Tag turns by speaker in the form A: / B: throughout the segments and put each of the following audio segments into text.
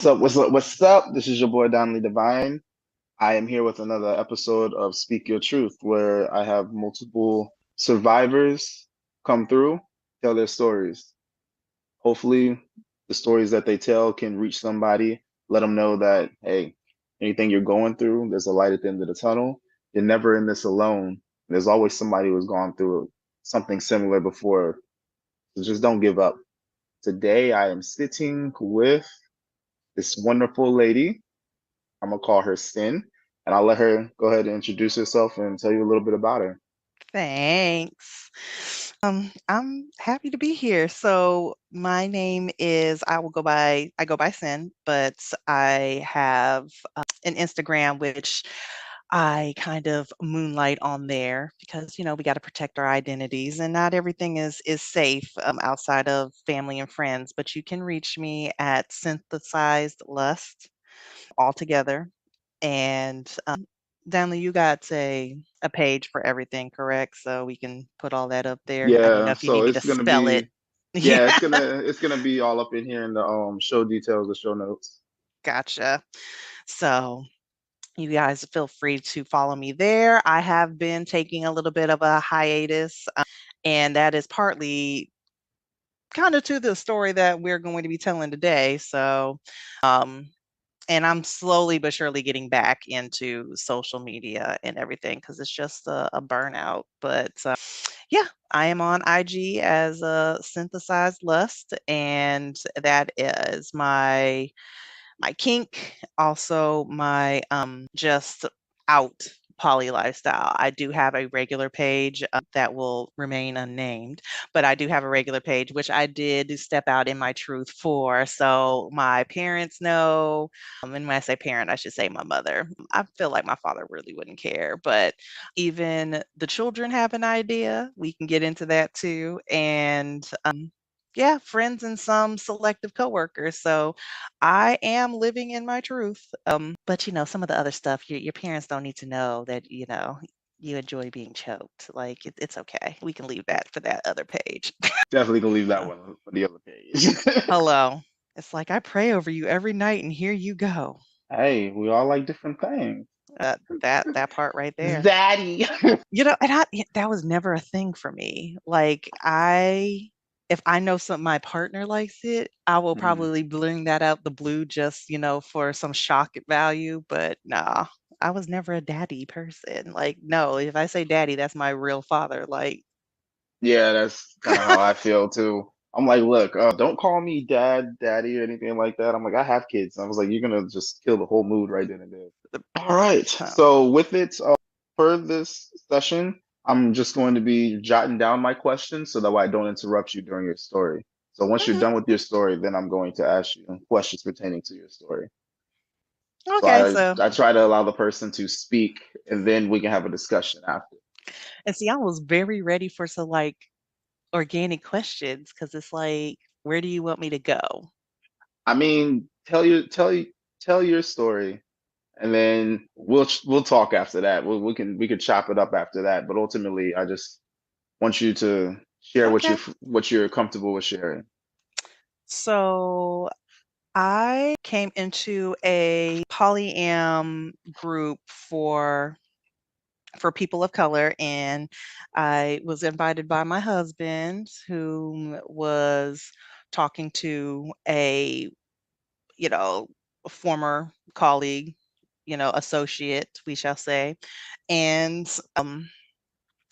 A: What's up? What's up? What's up? This is your boy Danli Divine. I am here with another episode of Speak Your Truth, where I have multiple survivors come through, tell their stories. Hopefully, the stories that they tell can reach somebody, let them know that, hey, anything you're going through, there's a light at the end of the tunnel. You're never in this alone. There's always somebody who's gone through something similar before. So just don't give up. Today, I am sitting with this wonderful lady. I'm gonna call her Sin, and I'll let her go ahead and introduce herself and tell you a little bit about her.
B: Thanks. I'm happy to be here. So my name is I go by Sin, but I have an Instagram which I kind of moonlight on there because we got to protect our identities and not everything is safe outside of family and friends, but you can reach me at synthesized lust altogether. And Danley, you got a page for everything, correct? So we can put all that up there. I didn't know
A: Yeah,
B: if you
A: so
B: need me to
A: it's gonna
B: spell it.
A: be
B: Yeah,
A: yeah, it's gonna be all up in here in the show details, the show notes.
B: gotcha. So you guys feel free to follow me there. I have been taking a little bit of a hiatus, and that is partly kind of to the story that we're going to be telling today. So, um, and I'm slowly but surely getting back into social media and everything because it's just a burnout. But yeah, I am on IG as a synthesized lust, and that is my kink, also my just out poly lifestyle. I do have a regular page that will remain unnamed, but I do have a regular page which I did step out in my truth for. So my parents know, and when I say parent, I should say my mother. I feel like my father really wouldn't care, but even the children have an idea. We can get into that too. And yeah, friends and some selective coworkers. So I am living in my truth. But some of the other stuff, your parents don't need to know that, you enjoy being choked. Like it's okay. We can leave that for that other page.
A: Definitely gonna leave that
B: Uh,
A: one for the other page.
B: Hello. It's like I pray over you every night and here you go.
A: Hey, we all like different things.
B: That part right there.
A: Zaddy.
B: That was never a thing for me. Like if I know some my partner likes it, I will
A: Mhm.
B: probably bring that out the blue just, for some shock value, but nah, I was never a daddy person. Like, no, if I say daddy, that's my real father. Like,
A: Yeah, that's kind of how I feel too. I'm like, look, don't call me dad, daddy, or anything like that. I'm like, I have kids. I was like, you're gonna just kill the whole mood right then and there. All right.
B: um,
A: So with it, for this session, I'm just going to be jotting down my questions so that way I don't interrupt you during your story. So once you're
B: mhm.
A: done with your story, then I'm going to ask you questions pertaining to your story. So
B: Okay,
A: I
B: so
A: I try to allow the person to speak, and then we can have a discussion after.
B: and see, I was very ready for some like organic questions because it's like, where do you want me to go?
A: I mean, tell your story, and then we'll talk after that. We can chop it up after that. But ultimately, I just want you to share
B: Okay.
A: what you're comfortable with sharing.
B: So I came into a polyam group for people of color, and I was invited by my husband who was talking to you know, a former colleague, associate, we shall say. And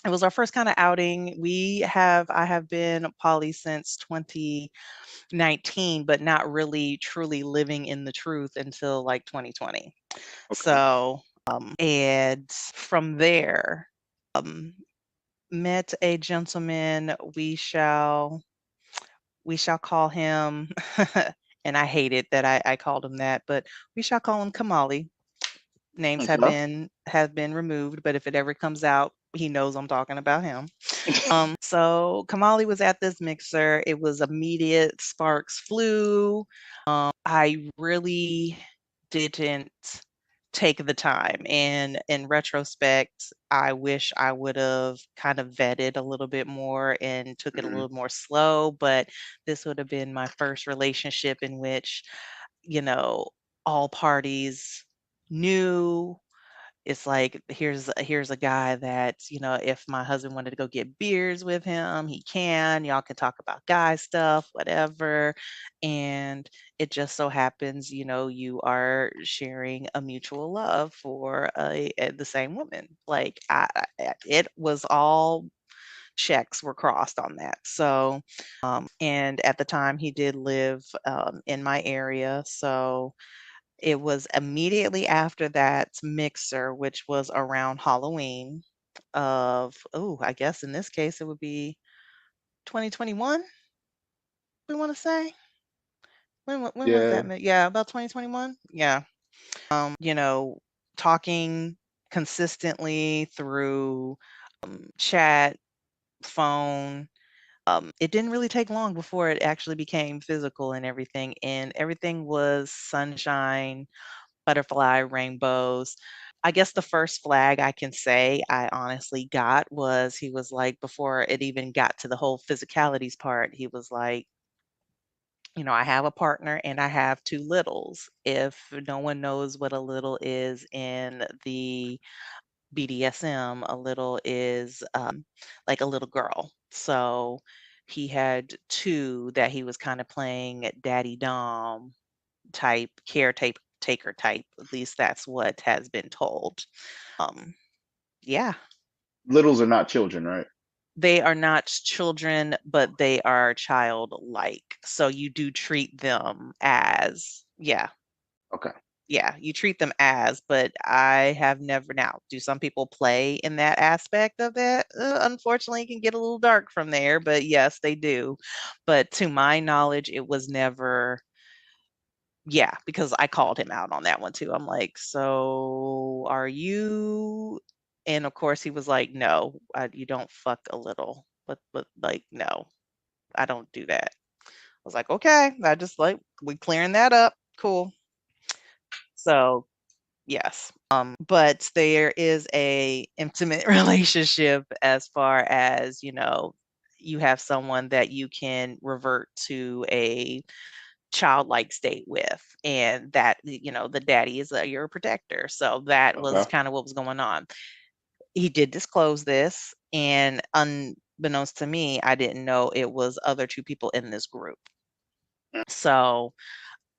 B: it was our first kind of outing. I have been poly since 2019, but not really truly living in the truth until like 2020.
A: Okay.
B: So, and from there, um, met a gentleman. We shall call him, and I hate it that I called him that, but we shall call him Kamali. Names
A: Okay.
B: have been removed, but if it ever comes out, he knows I'm talking about him. So Kamali was at this mixer. It was immediate sparks flew. I really didn't take the time. And in retrospect, I wish I would have kind of vetted a little bit more and took it a
A: Mhm.
B: little more slow. But this would have been my first relationship in which you know, all parties knew. It's like here's a guy that, if my husband wanted to go get beers with him, he can. Y'all can talk about guy stuff, whatever. And it just so happens, you are sharing a mutual love for the same woman. Like it was all checks were crossed on that. So, and at the time he did live in my area. So it was immediately after that mixer, which was around Halloween of, oh, I guess in this case it would be 2021, we want to say. When was
A: Yeah.
B: that? Yeah, about 2021. Yeah. You know, talking consistently through chat, phone. It didn't really take long before it actually became physical and everything was sunshine, butterfly, rainbows. I guess the first flag I can say I honestly got was he was like, before it even got to the whole physicalities part, he was like, I have a partner and I have two littles. If no one knows what a little is in the BDSM, a little is like a little girl. So he had two that he was kind of playing at daddy dom type, caretaker type. At least that's what has been told. Um, yeah,
A: Littles are not children, right?
B: they are not children, but they are childlike. So you do treat them as, yeah,
A: Okay.
B: yeah, you treat them as, but I have never now. Do some people play in that aspect of it? Unfortunately, it can get a little dark from there, but yes, they do. But to my knowledge, it was never. Yeah, because I called him out on that one too. I'm like, "So, are you?" And of course, he was like, "No, you don't fuck a little." But like, no, I don't do that. I was like, "Okay." I just like we clearing that up. Cool. So, yes. But there is a intimate relationship as far as, you have someone that you can revert to a childlike state with, and that the daddy is your protector. So that was
A: Okay.
B: kind of what was going on. He did disclose this, and unbeknownst to me, I didn't know it was other two people in this group. So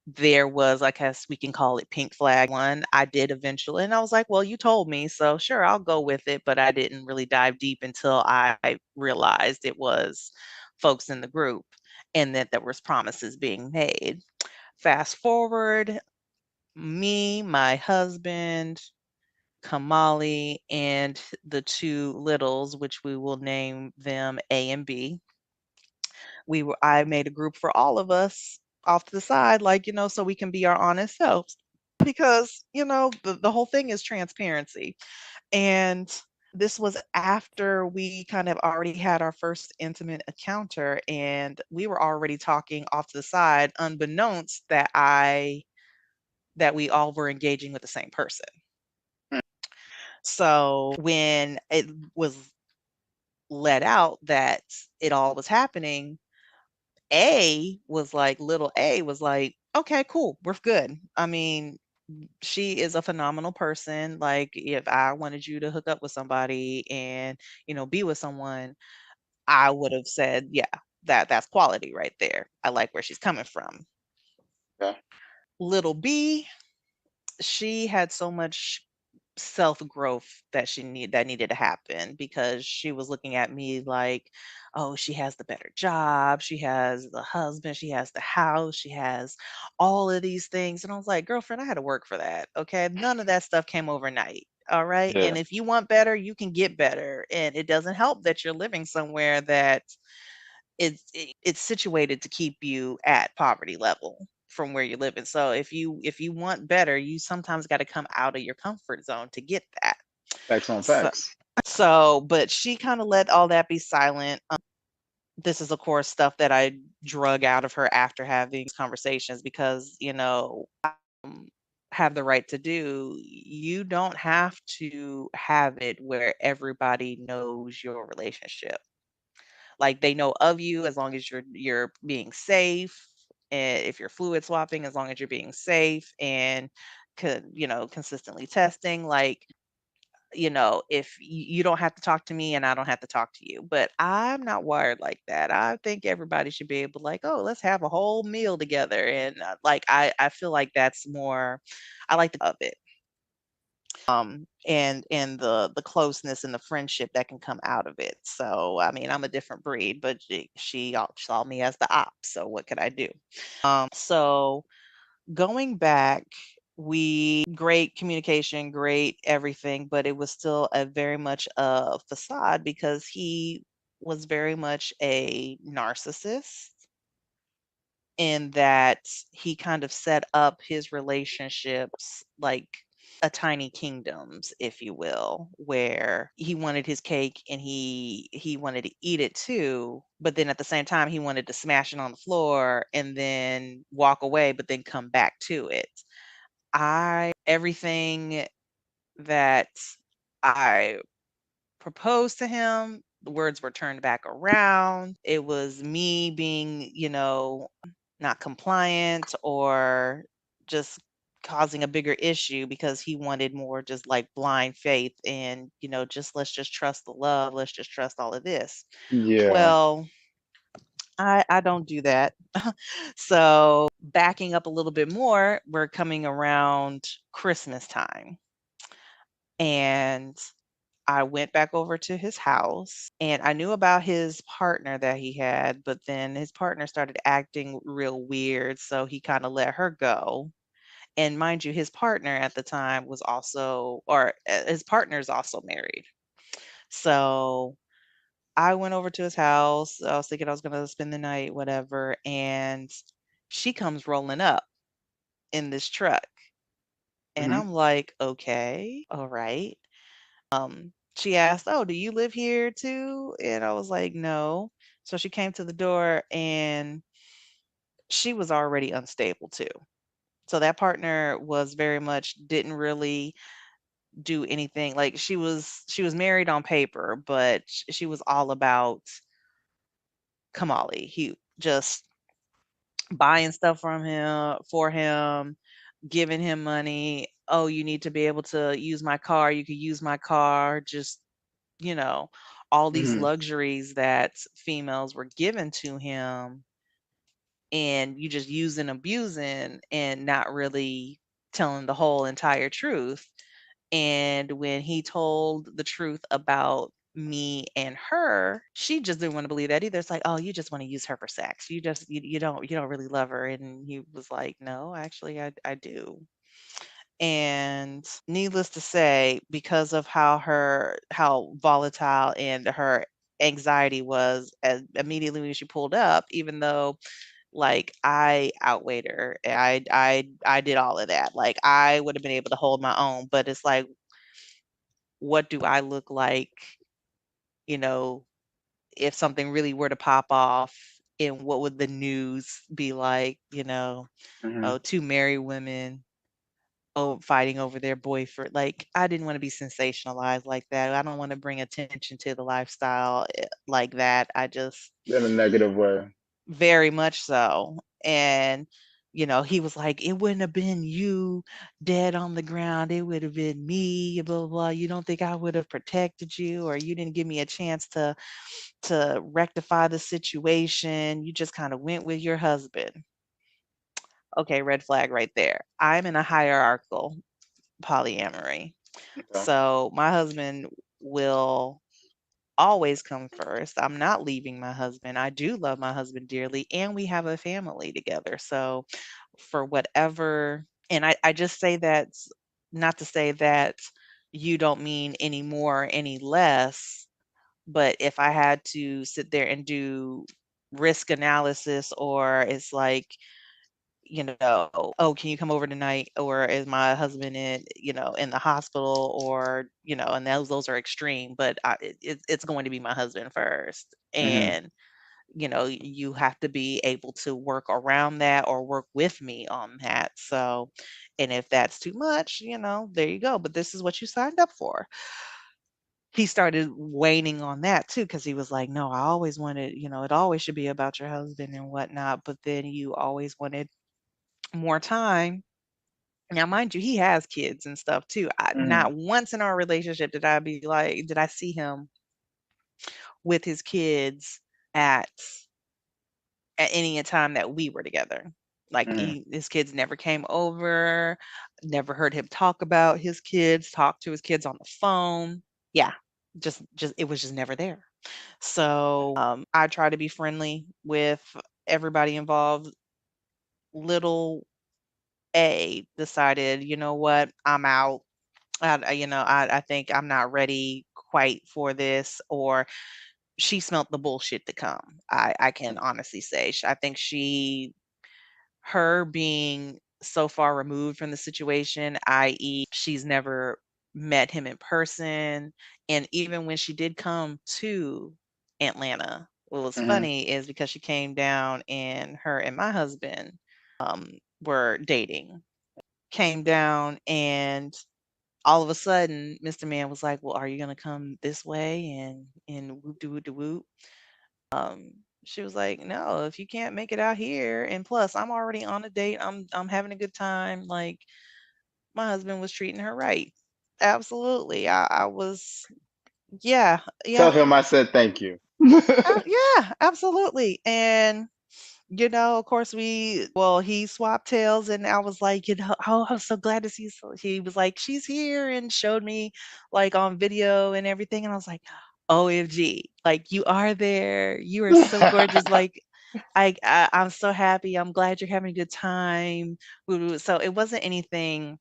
B: there was, I guess we can call it pink flag one. I did eventually, and I was like, well, you told me, so sure, I'll go with it. But I didn't really dive deep until I realized it was folks in the group and that there was promises being made. Fast forward, me, my husband, Kamali, and the two littles, which we will name them A and B. I made a group for all of us off to the side, like, so we can be our honest selves. Because, the whole thing is transparency. And this was after we kind of already had our first intimate encounter, and we were already talking off to the side, unbeknownst that we all were engaging with the same person. So when it was let out that it all was happening, little A was like, okay, cool, we're good. I mean, she is a phenomenal person. Like, if I wanted you to hook up with somebody and, be with someone, I would have said, yeah, that's quality right there. I like where she's coming from.
A: Okay.
B: Little B, she had so much self growth that needed to happen, because she was looking at me like, oh, she has the better job, she has the husband, she has the house, she has all of these things. And I was like, girlfriend, I had to work for that. Okay, none of that stuff came overnight. All right,
A: Yeah.
B: and if you want better, you can get better. And it doesn't help that you're living somewhere that it's situated to keep you at poverty level from where you're living. So if you want better, you sometimes got to come out of your comfort zone to get that.
A: Facts on
B: So,
A: facts.
B: but she kind of let all that be silent. This is, of course, stuff that I drug out of her after having these conversations, because um, have the right to do. You don't have to have it where everybody knows your relationship. Like, they know of you as long as you're being safe. And if you're fluid swapping, as long as you're being safe and consistently testing, like, if you don't have to talk to me and I don't have to talk to you. But I'm not wired like that. I think everybody should be able, like, oh, let's have a whole meal together. And like, I feel like that's more, I like the of it. And the closeness and the friendship that can come out of it. So I mean, I'm a different breed, but she saw me as the op. So what could I do? So going back, we great communication, great everything, but it was still a very much a facade because he was very much a narcissist in that he kind of set up his relationships like a tiny kingdoms, if you will, where he wanted his cake and he wanted to eat it too, but then at the same time he wanted to smash it on the floor and then walk away, but then come back to it. I everything that I proposed to him, the words were turned back around. It was me being, not compliant or just causing a bigger issue because he wanted more just like blind faith and, just let's just trust the love, let's just trust all of this.
A: Yeah.
B: Well, I don't do that. So, backing up a little bit more, we're coming around Christmas time. And I went back over to his house and I knew about his partner that he had, but then his partner started acting real weird. So he kind of let her go. And mind you, his partner at the time was also, or his partner is also married. So I went over to his house. I was thinking I was going to spend the night, whatever. And she comes rolling up in this truck. And
A: Hmm.
B: I'm like, okay, all right. She asked, "Oh, do you live here too?" And I was like, "No." So she came to the door and she was already unstable too. So that partner was very much didn't really do anything. Like she was married on paper, but she was all about Kamali. He just buying stuff from him for him, giving him money. Oh, you need to be able to use my car. You could use my car. Just you know, all these
A: Hmm.
B: luxuries that females were given to him and you just using, abusing, and not really telling the whole entire truth. And when he told the truth about me and her, she just didn't want to believe that either. It's like, oh, you just want to use her for sex. You don't really love her. And he was like, no, actually I do. And needless to say, because of how volatile and her anxiety was, as immediately when she pulled up, even though like I outweighed her, I did all of that. Like I would have been able to hold my own, but it's like, what do I look like, you know, if something really were to pop off, and what would the news be like,
A: Hmm.
B: oh, two married women fighting over their boyfriend. Like, I didn't wanna be sensationalized like that. I don't wanna bring attention to the lifestyle, like that. I just
A: In a negative way.
B: very much so. And, he was like, "It wouldn't have been you dead on the ground. It would have been me, blah, blah, blah. You don't think I would have protected you, or you didn't give me a chance to rectify the situation. You just kinda went with your husband." Okay, red flag right there. I'm in a hierarchical polyamory.
A: Okay.
B: So my husband will always come first. I'm not leaving my husband. I do love my husband dearly, and we have a family together. So for whatever, and I just say that not to say that you don't mean any more, any less, but if I had to sit there and do risk analysis, or it's like, "Oh, can you come over tonight?" Or is my husband in the hospital, or, and those are extreme, but it's going to be my husband first.
A: Hmm.
B: And, you have to be able to work around that or work with me on that. So, and if that's too much, there you go. But this is what you signed up for. he started waning on that too, because he was like, no, I always wanted, it always should be about your husband and whatnot, but then you always wanted more time. Now, mind you, he has kids and stuff too.
A: Mm-hmm.
B: Not once in our relationship did I see him with his kids at at any time that we were together. Like
A: Mm-hmm.
B: his kids never came over, never heard him talk about his kids, talk to his kids on the phone. Yeah, just it was just never there. So I try to be friendly with everybody involved. Little A decided, you know what, I'm out. I think I'm not ready quite for this, or she smelt the bullshit to come. I can honestly say, I think her being so far removed from the situation, i.e., she's never met him in person. And even when she did come to Atlanta, what was
A: Mm-hmm.
B: funny is because she came down and her and my husband were dating, came down, and all of a sudden, Mr. Man was like, "Well, are you gonna come this way?" And whoop de whoop de whoop. Um, she was like, "No, if you can't make it out here, and plus, I'm already on a date. I'm having a good time. Like my husband was treating her right. Absolutely. I was, yeah,
A: Tell
B: yeah,
A: him I said thank you.
B: yeah, absolutely." And of course, he swapped tails, and I was like, "Oh, I'm so glad to see you." So he was like, "She's here," and showed me like on video and everything. And I was like, OMG, like you are there. You are so gorgeous. Like, I'm so happy. I'm glad you're having a good time. Woo, woo. So it wasn't anything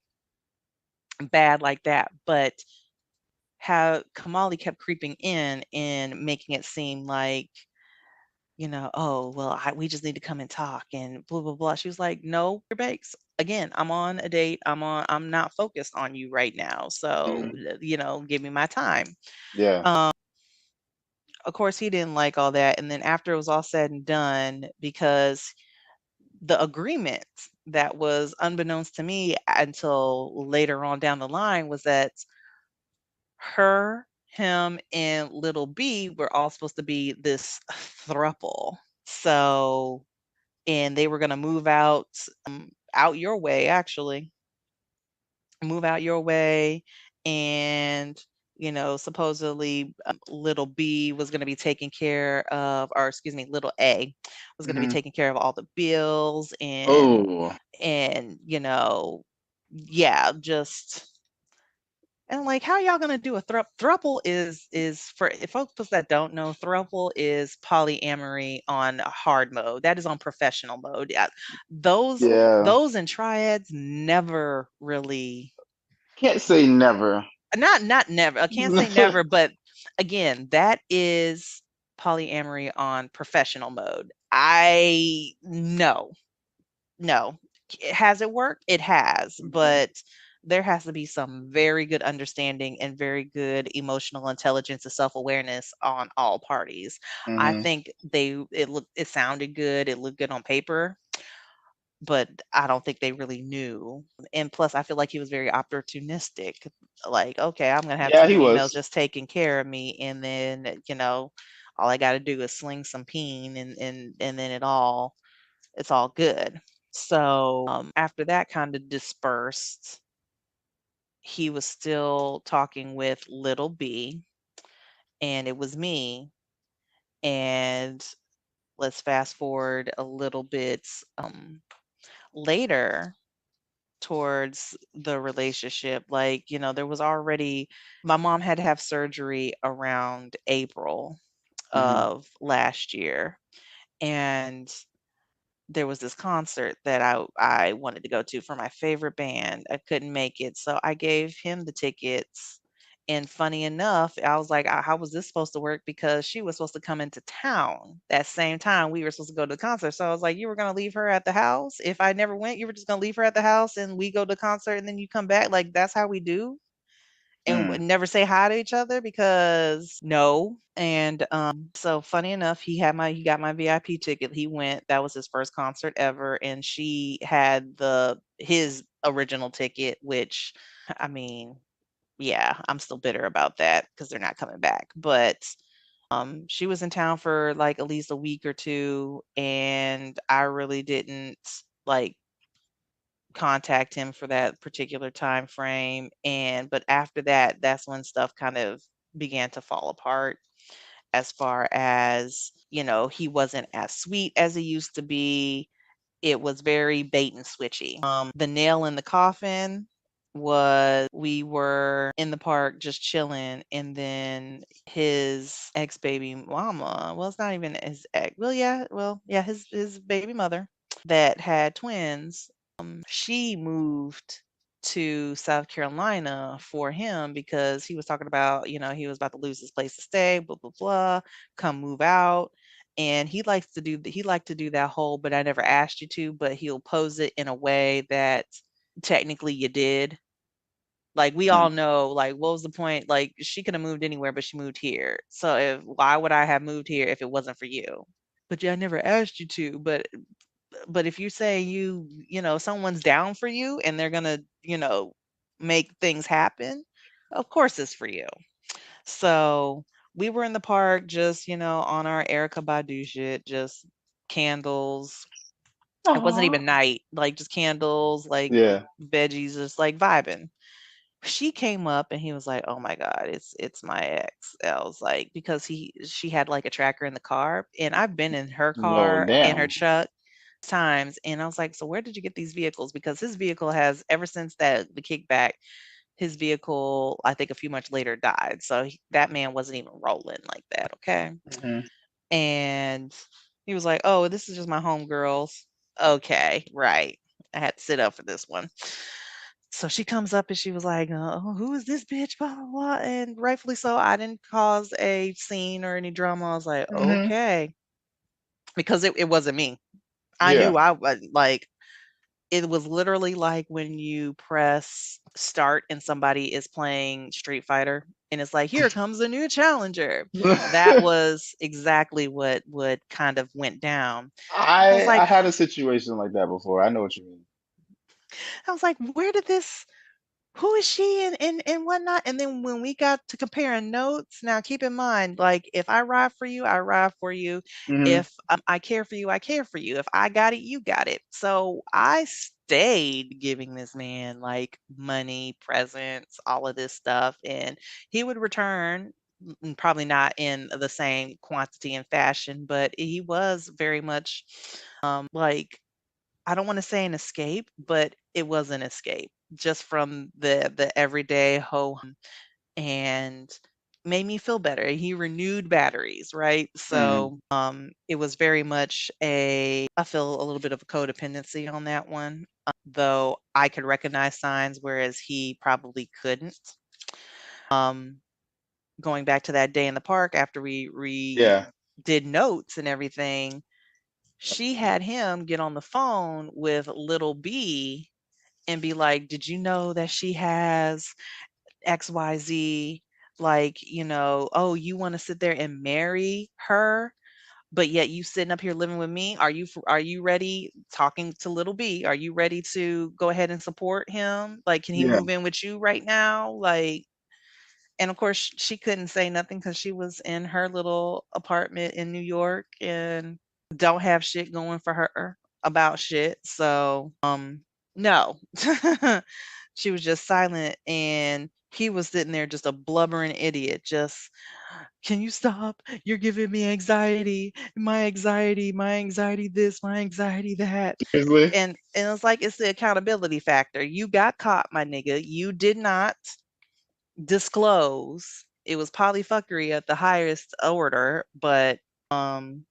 B: bad like that, but how Kamali kept creeping in and making it seem like, "Oh, well, we just need to come and talk and blah, blah, blah." She was like, "No, your bakes. Again, I'm on a date. I'm not focused on you right now. So,
A: Mhm.
B: give me my time."
A: Yeah.
B: Of course, he didn't like all that. And then after it was all said and done, because the agreement that was unbeknownst to me until later on down the line was that her, him, and little B were all supposed to be this thruple. So, and they were gonna move out your way, actually, move out your way, and supposedly, little B was gonna be taking care of, or excuse me, little A was gonna be
A: Hmm.
B: taking care of all the bills, and
A: Oh,
B: and you know, yeah, just and like, how y'all gonna do a thruple is for if folks that don't know, thruple is polyamory on hard mode. That is on professional mode. Yeah, those
A: yeah.
B: those and triads never really,
A: Can't say never.
B: not never. I can't say never, but again, that is polyamory on professional mode. I no. No. Has it worked? It has, but there has to be some very good understanding and very good emotional intelligence and self-awareness on all parties. I
A: Hmm.
B: think it sounded good, it looked good on paper, but I don't think they really knew. And plus, I feel like he was very opportunistic. Like, okay, I'm gonna have
A: Yeah,
B: two
A: he
B: females
A: was.
B: just taking care of me, and then all I got to do is sling some peen, and then it's all good. So, after that kind of dispersed, he was still talking with little B, and it was me. And let's fast forward a little bit later towards the relationship. Like, there was already, my mom had to have surgery around April
A: Hmm.
B: of last year. And there was this concert that I wanted to go to for my favorite band. I couldn't make it, so I gave him the tickets. And funny enough, I was like, How was this supposed to work?" Because she was supposed to come into town that same time we were supposed to go to the concert. So I was like, "You were gonna leave her at the house? If I never went, you were just gonna leave her at the house, and we go to the concert, and then you come back? Like that's how we do?" And
A: Mm.
B: never say hi to each other, because no. And so funny enough, he got my VIP ticket. He went. That was his first concert ever, and she had the his original ticket, which I mean, yeah, I'm still bitter about that because they're not coming back. But she was in town for like at least a week or two, and I really didn't like contact him for that particular time frame. And but after that, that's when stuff kind of began to fall apart as far as, he wasn't as sweet as he used to be. It was very bait and switchy. The nail in the coffin was we were in the park just chilling, and then his ex baby mama, well, it's not even his ex, well, yeah, his baby mother that had twins, she moved to South Carolina for him because he was talking about, he was about to lose his place to stay, blah blah blah, come move out. And he liked to do that whole, but I never asked you to, but he'll pose it in a way that technically you did. Like we
A: Mm.
B: all know, like what was the point? Like she could have moved anywhere, but she moved here. So why would I have moved here if it wasn't for you? But yeah, I never asked you to. But if you say someone's down for you and they're gonna, make things happen, of course it's for you. So we were in the park just, on our Erica Badu shit, just candles. It wasn't
A: Aw.
B: even night, like just candles, like
A: Yeah.
B: veggies, just like vibing. She came up and he was like, "Oh my God, it's my ex." I was like, because she had like a tracker in the car, and I've been in her
A: Well,
B: car and her
A: damn.
B: truck times, and I was like, "So where did you get these vehicles?" Because his vehicle has, ever since the kickback, his vehicle, I think a few months later, died. So that man wasn't even rolling like that, okay?
A: Hmm.
B: And he was like, "Oh, this is just my homegirls." Okay, right. I had to sit up for this one. So she comes up and she was like, "Oh, who is this bitch?" Blah, blah, blah. And rightfully so, I didn't cause a scene or any drama. I was like,
A: Hmm.
B: okay, because it wasn't me. I
A: Yeah.
B: knew I was like, it was literally like when you press start and somebody is playing Street Fighter and it's like, here comes a new challenger. That was exactly what kind of went down. I was
A: I
B: like,
A: had a situation like that before. I know what you mean.
B: where did this who is she and whatnot? And then when we got to comparing notes, now keep in mind, like if I ride for you, I ride for you.
A: Hmm.
B: If I care for you, I care for you. If I got it, you got it. So I stayed giving this man like money, presents, all of this stuff, and he would return. Probably not in the same quantity and fashion, but he was very much like, I don't wanna say an escape, but it was an escape just from the everyday and made me feel better. He renewed batteries, right?
A: Hmm.
B: So, it was very much I feel a little bit of a codependency on that one, though I could recognize signs, whereas he probably couldn't. Um, Going back to that day in the park after we
A: Yeah.
B: did notes and everything, she had him get on the phone with little B and be like, "Did you know that she has XYZ?" Like, "Oh, you wanna sit there and marry her, but yet you sitting up here living with me? Are you ready?" Talking to little B, "Are you ready to go ahead and support him? Like, can he
A: Yeah.
B: move in with you right now?" Like, and of course, she couldn't say nothing because she was in her little apartment in New York and don't have shit going for her about shit. So, no. She was just silent, and he was sitting there just a blubbering idiot, just, "Can you stop? You're giving me anxiety. My anxiety this, my anxiety that."
A: Seriously.
B: And it's like, it's the accountability factor. You got caught, my nigga. You did not disclose. It was polyfuckery at the highest order, but, um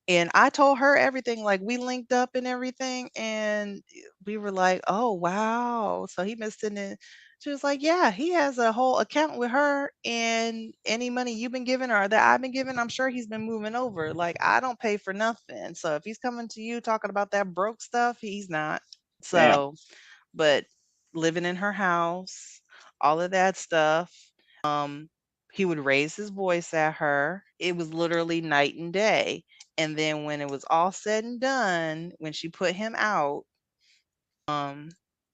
B: and I told her everything, like, we linked up and everything, and we were like, "Oh, wow, so he been sitting in." She was like, "Yeah, he has a whole account with her, and any money you've been giving or that I've been giving, I'm sure he's been moving over. Like, I don't pay for nothing, so if he's coming to you talking about that broke stuff, he's not."
A: Damn.
B: So, but living in her house, all of that stuff. Um, he would raise his voice at her. It was literally night and day. And then when it was all said and done, when she put him out, um,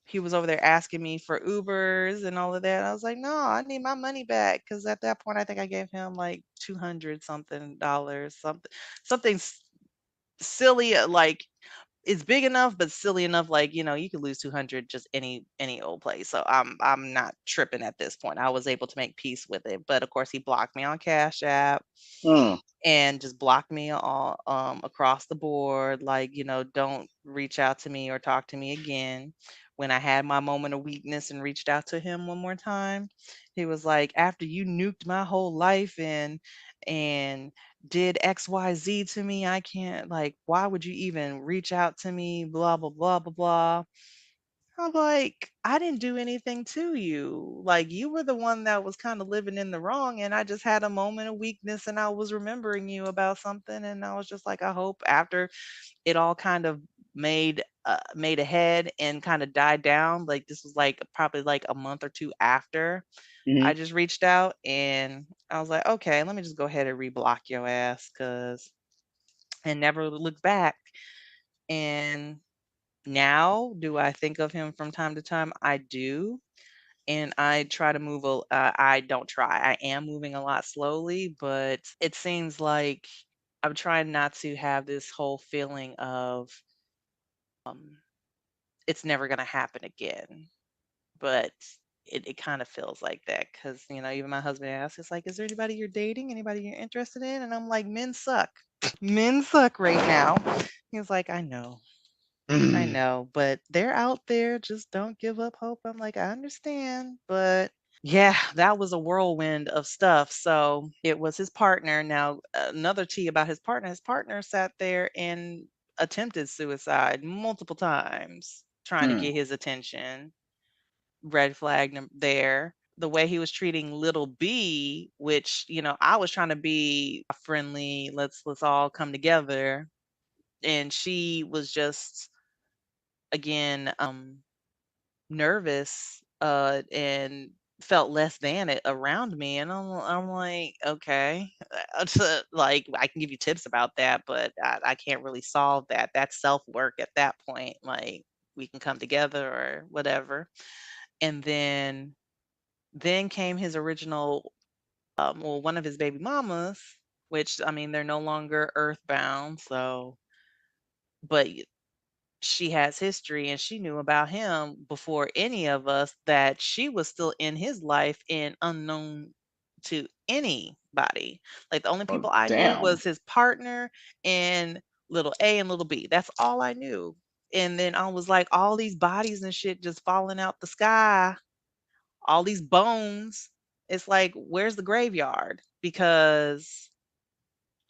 B: he was over there asking me for Ubers and all of that. I was like, "No, I need my money back." Because at that point, I think I gave him like 200 something dollars, something silly, like it's big enough, but silly enough. Like, you could lose 200 just any old place. So I'm not tripping at this point. I was able to make peace with it. But of course, he blocked me on Cash App
A: Mm.
B: and just blocked me all across the board. Like, don't reach out to me or talk to me again. When I had my moment of weakness and reached out to him one more time, he was like, after you nuked my whole life and did XYZ to me, I can't, like, why would you even reach out to me? Blah blah blah blah blah. I'm like, I didn't do anything to you. Like, you were the one that was kind of living in the wrong, and I just had a moment of weakness, and I was remembering you about something, and I was just like, I hope after it all kind of made a head and kind of died down. Like, this was like probably like a month or two after I
A: Hmm.
B: just reached out, and I was like, okay, let me just go ahead and reblock your ass, cause and never look back. And now, do I think of him from time to time? I do. And I try to I don't try. I am moving a lot slowly, but it seems like I'm trying not to have this whole feeling of um, it's never going to happen again. But it kind of feels like that because, even my husband asks, it's like, is there anybody you're dating? Anybody you're interested in? And I'm like, men suck. Men suck right now. He's like, I know. I
A: Mm.
B: know, but they're out there. Just don't give up hope. I'm like, I understand, but yeah, that was a whirlwind of stuff. So it was his partner. Now, another tea about his partner sat there and attempted suicide multiple times, trying to
A: Mm.
B: get his attention. Red flag there. The way he was treating little B, which, I was trying to be friendly, let's all come together. And she was just, again, nervous, and felt less than it around me, and I'm like, "Okay." Like, I can give you tips about that, but I can't really solve that. That's self-work at that point, like, we can come together or whatever. And then came his original, well, one of his baby mamas, which, I mean, they're no longer earthbound, so but she has history and she knew about him before any of us, that she was still in his life and unknown to anybody. Like, the only
A: Oh,
B: people I knew
A: damn.
B: was his partner and little A and little B. That's all I knew. And then I was like, all these bodies and shit just falling out the sky, all these bones. It's like, where's the graveyard? Because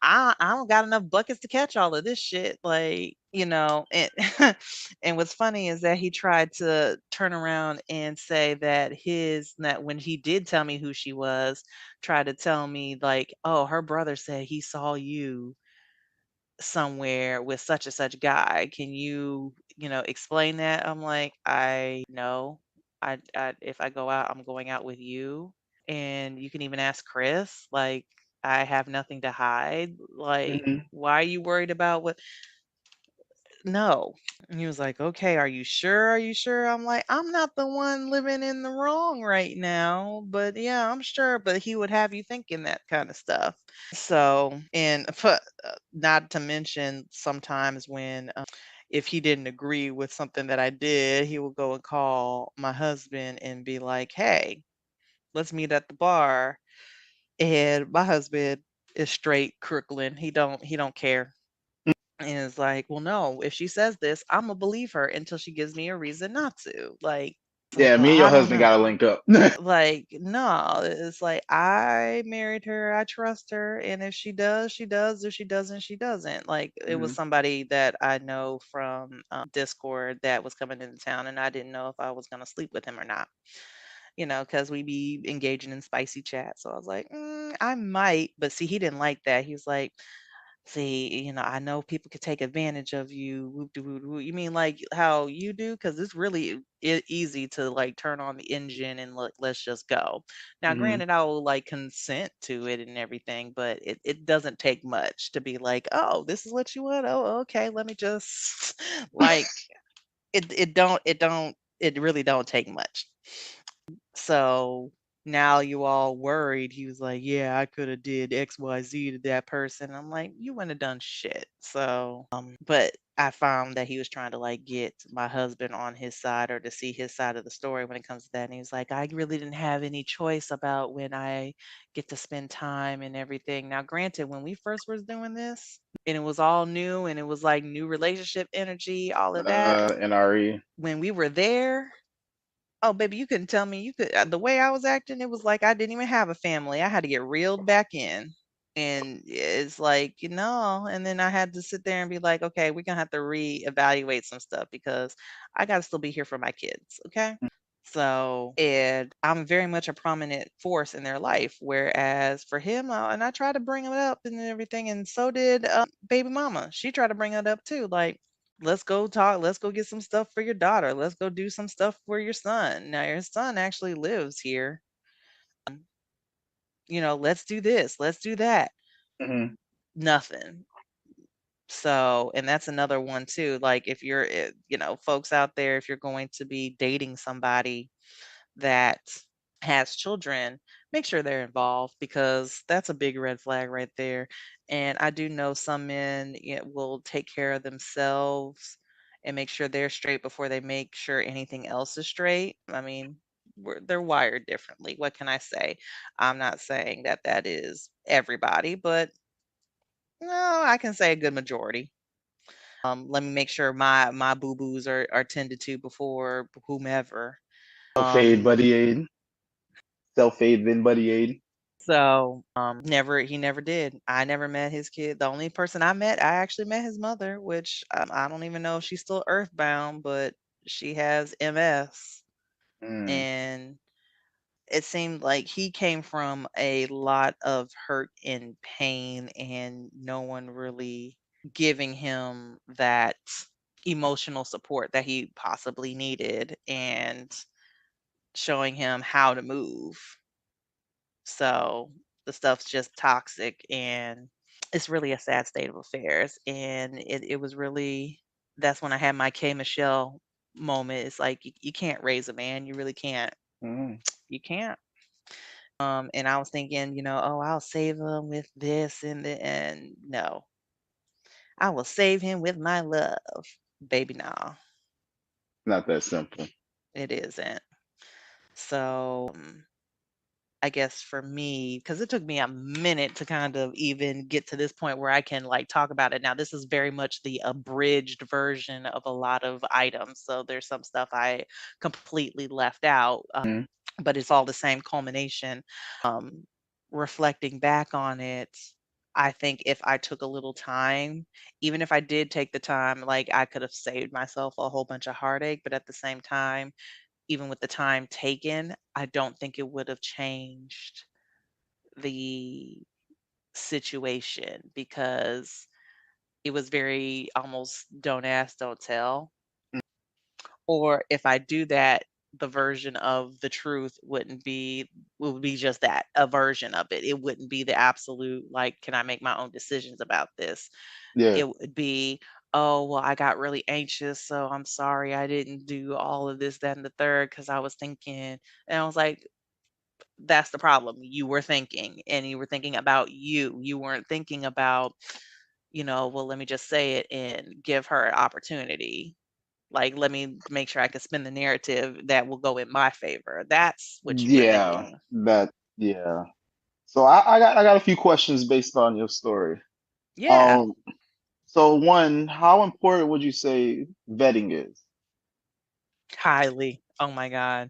B: I don't got enough buckets to catch all of this shit, like, and and what's funny is that he tried to turn around and say that when he did tell me who she was, tried to tell me like, "Oh, her brother said he saw you somewhere with such and such guy. Can you, explain that?" I'm like, "I know. I if I go out, I'm going out with you." And you can even ask Chris, like, I have nothing to hide. Like,
A: Hmm.
B: why are you worried about what? No. And he was like, okay, are you sure? Are you sure? I'm like, I'm not the one living in the wrong right now, but yeah, I'm sure. But he would have you thinking that kind of stuff. So, and not to mention sometimes when, if he didn't agree with something that I did, he would go and call my husband and be like, hey, let's meet at the bar. And my husband is straight crookling. He don't care. And it's like, well, no, if she says this, I'm gonna believe her until she gives me a reason not to. Like, it's like,
A: Yeah,
B: well,
A: me and your
B: I don't
A: husband
B: know.
A: gotta link up.
B: Like, no, it's like I married her, I trust her, and if she does, she does. If she doesn't, she doesn't. Like, it was
A: Hmm.
B: somebody that I know from Discord that was coming into town, and I didn't know if I was gonna sleep with him or not. Because we be engaging in spicy chat. So I was like, I might, but see, he didn't like that. He was like, see, I know people could take advantage of you. Whoop de whoop de whoop. You mean like how you do? Because it's really easy to like turn on the engine and look, let's just go. Now,
A: Hmm.
B: granted, I will like consent to it and everything, but it doesn't take much to be like, oh, this is what you want. Oh, okay, let me just like it don't. It really don't take much. So now you all worried. He was like, "Yeah, I could have did XYZ to that person." I'm like, "You wouldn't have done shit." So, but I found that he was trying to like get my husband on his side or to see his side of the story when it comes to that. And he was like, "I really didn't have any choice about when I get to spend time and everything." Now, granted, when we first was doing this and it was all new and it was like new relationship energy, all of that.
A: NRE.
B: When we were there, oh, baby, you couldn't tell me you could the way I was acting, it was like I didn't even have a family. I had to get reeled back in. And it's like, and then I had to sit there and be like, okay, we're gonna have to reevaluate some stuff because I gotta still be here for my kids. Okay. So, and I'm very much a prominent force in their life. Whereas for him, and I tried to bring it up and everything, and so did baby mama. She tried to bring it up too. Like, let's go talk, let's go get some stuff for your daughter. Let's go do some stuff for your son. Now, your son actually lives here. Let's do this, let's do that.
A: Hmm.
B: Nothing. So, and that's another one too. Like, if you're, folks out there, if you're going to be dating somebody that has children, make sure they're involved because that's a big red flag right there. And I do know some men will take care of themselves and make sure they're straight before they make sure anything else is straight. I mean, they're wired differently. What can I say? I'm not saying that that is everybody, but no, I can say a good majority. Let me make sure my boo boos are tended to before whomever.
A: Self aid,
B: Um,
A: buddy aid. Self aid, then buddy aid.
B: So, he never did. I never met his kid. The only person I met, I actually met his mother, which I don't even know if she's still earthbound, but she has MS.
A: Mm.
B: And it seemed like he came from a lot of hurt and pain, and no one really giving him that emotional support that he possibly needed and showing him how to move. So the stuff's just toxic and it's really a sad state of affairs. And it was really, that's when I had my K Michelle moment. It's like you can't raise a man. You really can't.
A: Mm.
B: You can't. And I was thinking, oh, I'll save him with this and no. I will save him with my love. Baby, nah,
A: Not that simple.
B: it isn't. So I guess for me, because it took me a minute to kind of even get to this point where I can like talk about it. Now, this is very much the abridged version of a lot of items. So there's some stuff I completely left out,
A: Mm.
B: but it's all the same culmination. Um, Reflecting back on it, I think if I took a little time, even if I did take the time, like I could have saved myself a whole bunch of heartache, but at the same time, even with the time taken, I don't think it would have changed the situation because it was very almost don't ask, don't tell. Or if I do that, the version of the truth would be just that, a version of it. It wouldn't be the absolute like, can I make my own decisions about this?
A: Yeah.
B: It would be, oh, well, I got really anxious, so I'm sorry I didn't do all of this, that, and the third because I was thinking, and I was like, that's the problem. You were thinking, and you were thinking about you. You weren't thinking about, well, let me just say it and give her an opportunity. Like, let me make sure I can spin the narrative that will go in my favor. That's what you were
A: Yeah.
B: thinking.
A: That. Yeah. So I got a few questions based on your story.
B: Yeah,
A: Um. So one, how important would you say vetting is?
B: highly. Oh my God.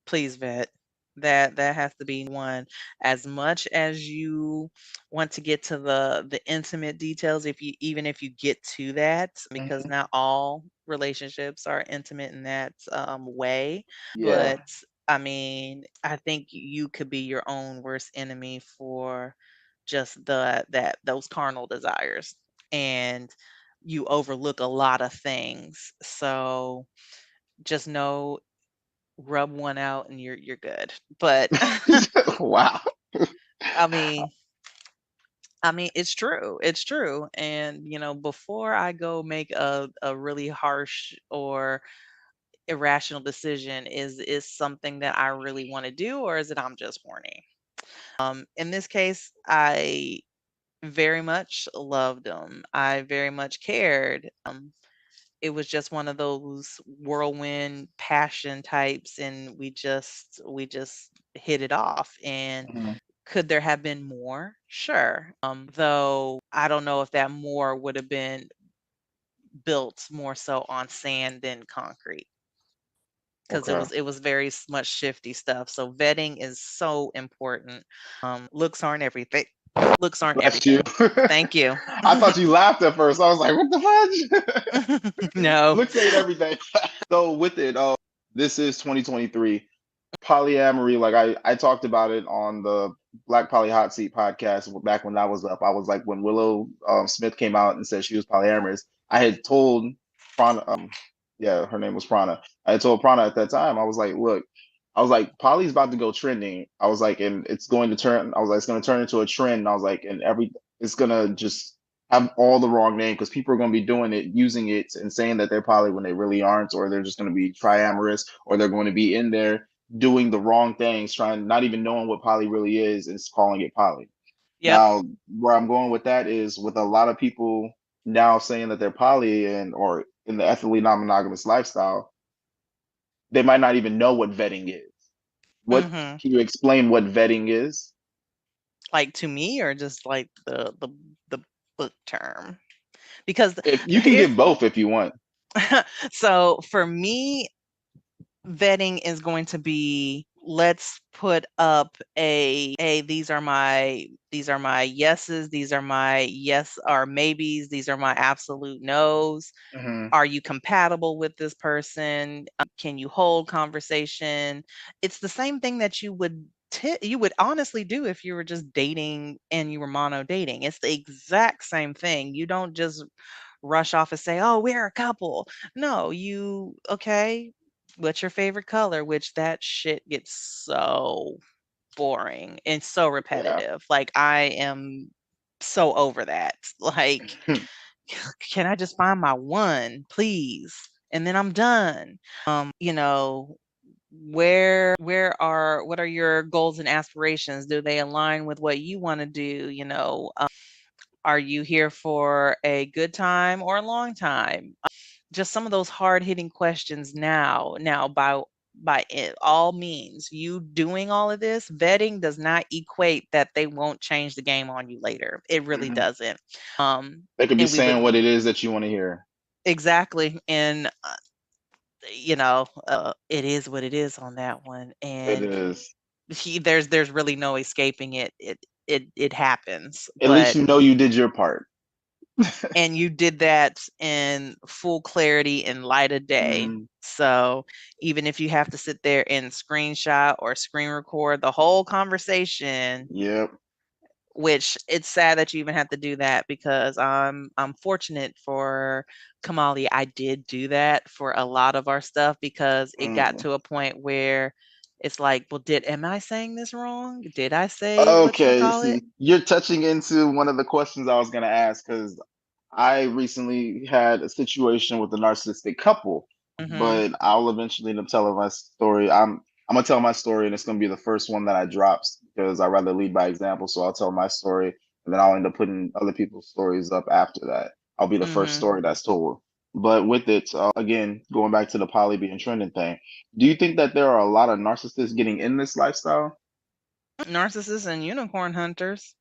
B: Please vet. That has to be number one. As much as you want to get to the intimate details, if you even if you get to that, because
A: Hmm.
B: not all relationships are intimate in that way.
A: Yeah.
B: But I mean, I think you could be your own worst enemy for just those carnal desires. And you overlook a lot of things. So just know, rub one out and you're good. But
A: Wow.
B: I mean it's true. It's true. And before I go make a really harsh or irrational decision. Is something that I really want to do, or is it I'm just horny? In this case, I very much loved him. I very much cared. It was just one of those whirlwind passion types, and we just hit it off. And
A: Mhm.
B: could there have been more? Sure. Though I don't know if that more would have been built more so on sand than concrete, because it
A: Okay.
B: was it was very much shifty stuff. So vetting is so important. Looks aren't everything. Looks aren't
A: Bless you.
B: everything. Thank you.
A: I thought you laughed at first. I was like, what the fudge?
B: No.
A: Looks ain't everything. So with it, this is 2023. Polyamory, like I talked about it on the Black Poly Hot Seat podcast back when that was up. I was like, when Willow Smith came out and said she was polyamorous, I had told Prana, yeah, her name was Prana. I had told Prana at that time, I was like, look, I was like, Poly's about to go trending. I was like, and it's going to turn. I was like, it's going to turn into a trend. And I was like, and it's gonna just have all the wrong name because people are going to be doing it, using it, and saying that they're poly when they really aren't, or they're just going to be triamorous, or they're going to be in there doing the wrong things, trying not even knowing what poly really is, and calling it poly.
B: Yep.
A: Now, where I'm going with that is with a lot of people now saying that they're poly and or in the ethically non-monogamous lifestyle, they might not even know what vetting is. What
B: Mhm.
A: can you explain what vetting is?
B: Like to me, or just like the book term? Because
A: If you can
B: here's
A: give both if you want.
B: so for me, vetting is going to be, let's put up a these are my yeses, these are my yes or maybes, these are my absolute no's.
A: Hmm.
B: Are you compatible with this person? Can you hold conversation? It's the same thing that you would honestly do if you were just dating and you were mono dating. It's the exact same thing. You don't just rush off and say, "Oh, we're a couple." No, okay, what's your favorite color? Which that shit gets so boring and so
A: Yeah.
B: repetitive. Like I am so over that. Like, can I just find my one, please? And then I'm done. You know, what are your goals and aspirations? Do they align with what you want to do? Are you here for a good time or a long time? Just some of those hard hitting questions now. Now, all means, you doing all of this vetting does not equate that they won't change the game on you later. It really
A: Hmm.
B: doesn't. Um,
A: They could be
B: and we would
A: saying what it is that you want to hear.
B: exactly, and it is what it is on that one,
A: It
B: and
A: is.
B: there's really no escaping it. It happens,
A: At least
B: but
A: you know you did your part.
B: and you did that in full clarity and light of day.
A: Hmm.
B: So even if you have to sit there and screenshot or screen record the whole conversation,
A: Yep.
B: which it's sad that you even have to do that, because I'm fortunate for Kamali. I did do that for a lot of our stuff because it got
A: Mm.
B: to a point where it's like, well, did am I saying this wrong? Did I say what you
A: Okay,
B: call it?
A: see, you're touching into one of the questions I was going to ask because I recently had a situation with a narcissistic couple,
B: Mhm.
A: but I'll eventually end up telling my story. I'm gonna tell my story, and it's gonna be the first one that I drops because I rather lead by example. So I'll tell my story, and then I'll end up putting other people's stories up after that. I'll be the first
B: Mhm.
A: story that's told. But with it, again, going back to the poly being trending thing, do you think that there are a lot of narcissists getting in this lifestyle?
B: Narcissists and unicorn hunters.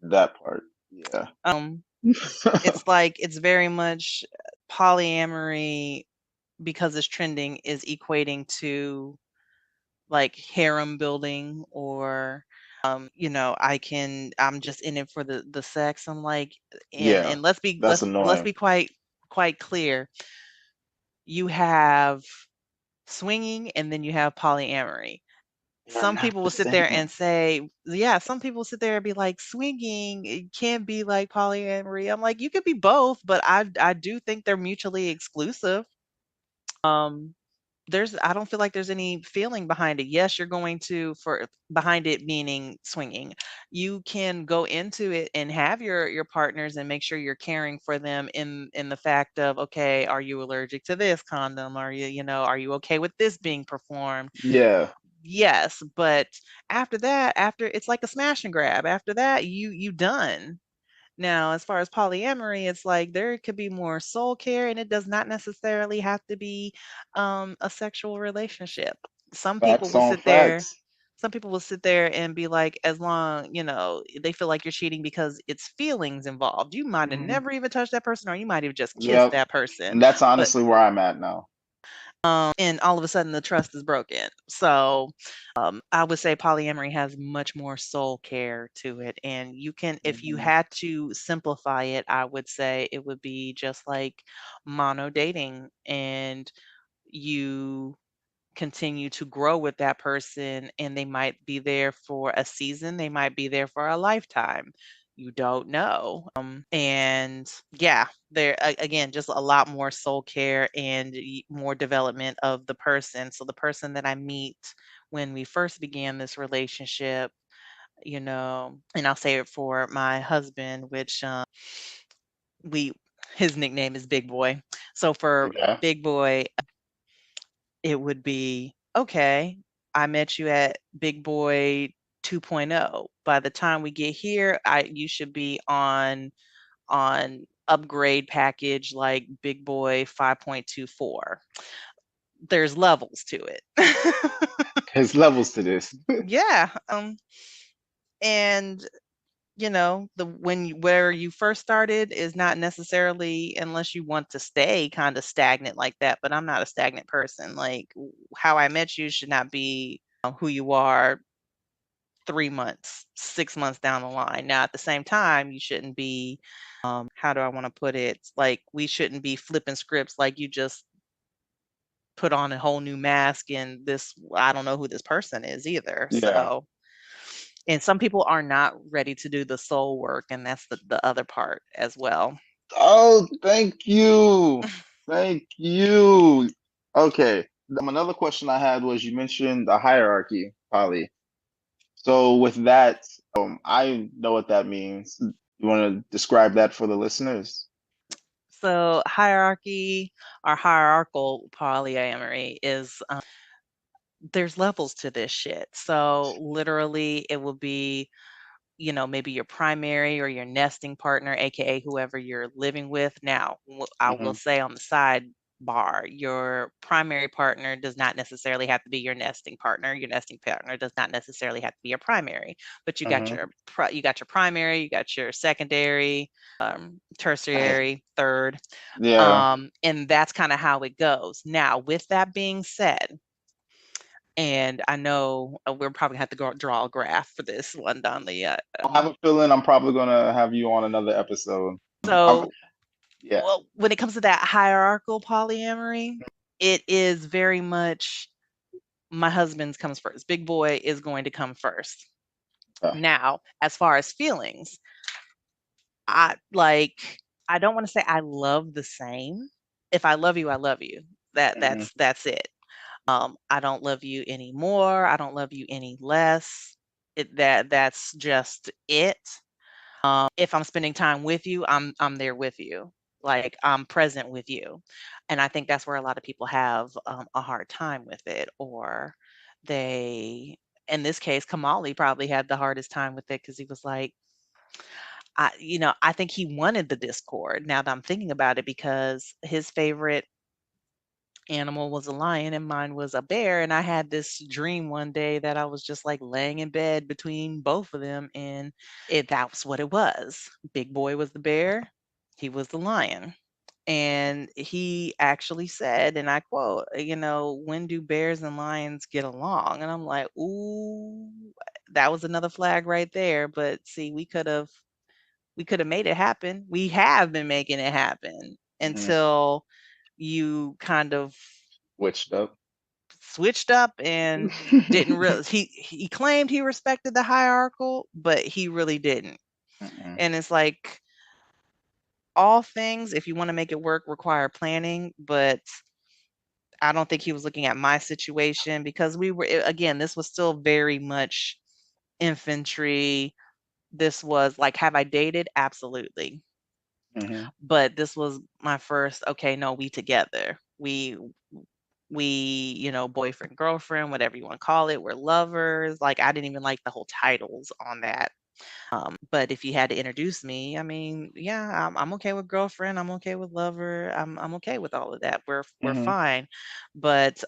A: That part, yeah.
B: Um, it's like it's very much polyamory, because it's trending, is equating to like harem building, or I'm just in it for the sex. I'm like, and
A: Yeah,
B: and let's be
A: that's
B: let's
A: annoying.
B: be quite clear. You have swinging and then you have polyamory.
A: They're
B: Some
A: not
B: people
A: the
B: will sit there
A: same.
B: and say, yeah, some people sit there and be like, swinging, it can't be like polyamory. I'm like, you could be both, but I do think they're mutually exclusive. Um, I don't feel like there's any feeling behind it. Yes, you're going to for behind it meaning swinging. You can go into it and have your partners and make sure you're caring for them in the fact of, okay, are you allergic to this condom? Are are you okay with this being performed?
A: Yeah,
B: Yes, but after that, after it's like a smash and grab. After that, you done. Now, as far as polyamory, it's like there could be more soul care, and it does not necessarily have to be a sexual relationship. Some people
A: facts
B: will
A: on
B: sit there.
A: facts.
B: Some people will sit there and be like, as long, they feel like you're cheating because it's feelings involved. You might have
A: Hmm.
B: never even touched that person, or you might have just kissed
A: Yep.
B: that person.
A: And that's
B: But
A: honestly where I'm at now.
B: and all of a sudden the trust is broken. So I would say polyamory has much more soul care to it. And you can, if you
A: Hmm.
B: had to simplify it, I would say it would be just like mono dating, and you continue to grow with that person, and they might be there for a season, they might be there for a lifetime. You don't know. And yeah, again, just a lot more soul care and more development of the person. So the person that I meet when we first began this relationship, and I'll say it for my husband, which we his nickname is Big Boy. So for
A: Okay.
B: Big Boy, it would be, okay, I met you at Big Boy 2.0. By the time we get here, I you should be on upgrade package like Big Boy 5.24. There's levels to it.
A: There's levels to this.
B: Yeah, and the where you first started is not necessarily, unless you want to stay kind of stagnant like that, but I'm not a stagnant person. Like how I met you should not be who you are 3 months, 6 months down the line. Now at the same time, you shouldn't be how do I want to put it? Like we shouldn't be flipping scripts like you just put on a whole new mask, and this I don't know who this person is either.
A: Yeah.
B: So, and some people are not ready to do the soul work, and that's the other part as well.
A: Oh, thank you. Thank you. Okay. Another question I had was you mentioned the hierarchy, Polly. So with that, I know what that means. You want to describe that for the listeners?
B: So, hierarchy or hierarchical polyamory is there's levels to this shit. So, literally, it will be maybe your primary or your nesting partner, aka whoever you're living with. Now, I will
A: Hmm.
B: say on the sidebar, your primary partner does not necessarily have to be your nesting partner. Your nesting partner does not necessarily have to be your primary, but
A: Hmm.
B: you got your primary, you got your secondary,
A: I,
B: tertiary, third,
A: yeah.
B: and that's kind of how it goes. Now, with that being said, and I know we're probably gonna have to draw a graph for this one, Donley.
A: I have a feeling I'm probably gonna have you on another episode. I'm,
B: So,
A: yeah.
B: well, when it comes to that hierarchical polyamory, it is very much my husband's comes first. Big Boy is going to come first.
A: Okay.
B: Now, as far as feelings, I like I don't want to say I love the same. If I love you, I love you.
A: Hmm.
B: That's it. I don't love you any more. I don't love you any less. That's just it. If I'm spending time with you, I'm there with you. Like I'm present with you. And I think that's where a lot of people have a hard time with it, or they, in this case, Kamali probably had the hardest time with it because he was like, I think he wanted the discord. Now that I'm thinking about it, because his favorite animal was a lion and mine was a bear, and I had this dream one day that I was just like laying in bed between both of them, and that was what it was. Big Boy was the bear, he was the lion. And he actually said, and I quote, when do bears and lions get along? And I'm like, ooh, that was another flag right there. But see, we could have made it happen. We have been making it happen
A: Hmm.
B: until you kind of
A: Switched up.
B: switched up and didn't really he claimed he respected the hierarchical, but he really didn't.
A: Mm-mm.
B: And it's like all things, if you want to make it work, require planning, but I don't think he was looking at my situation because again, this was still very much infantry. This was like, have I dated? Absolutely.
A: Hmm.
B: But this was my first, okay, no, we together. We, boyfriend, girlfriend, whatever you want to call it. We're lovers. Like, I didn't even like the whole titles on that. But if you had to introduce me, I mean, yeah, I'm okay with girlfriend. I'm okay with lover. I'm okay with all of that. We're
A: Hmm.
B: fine. But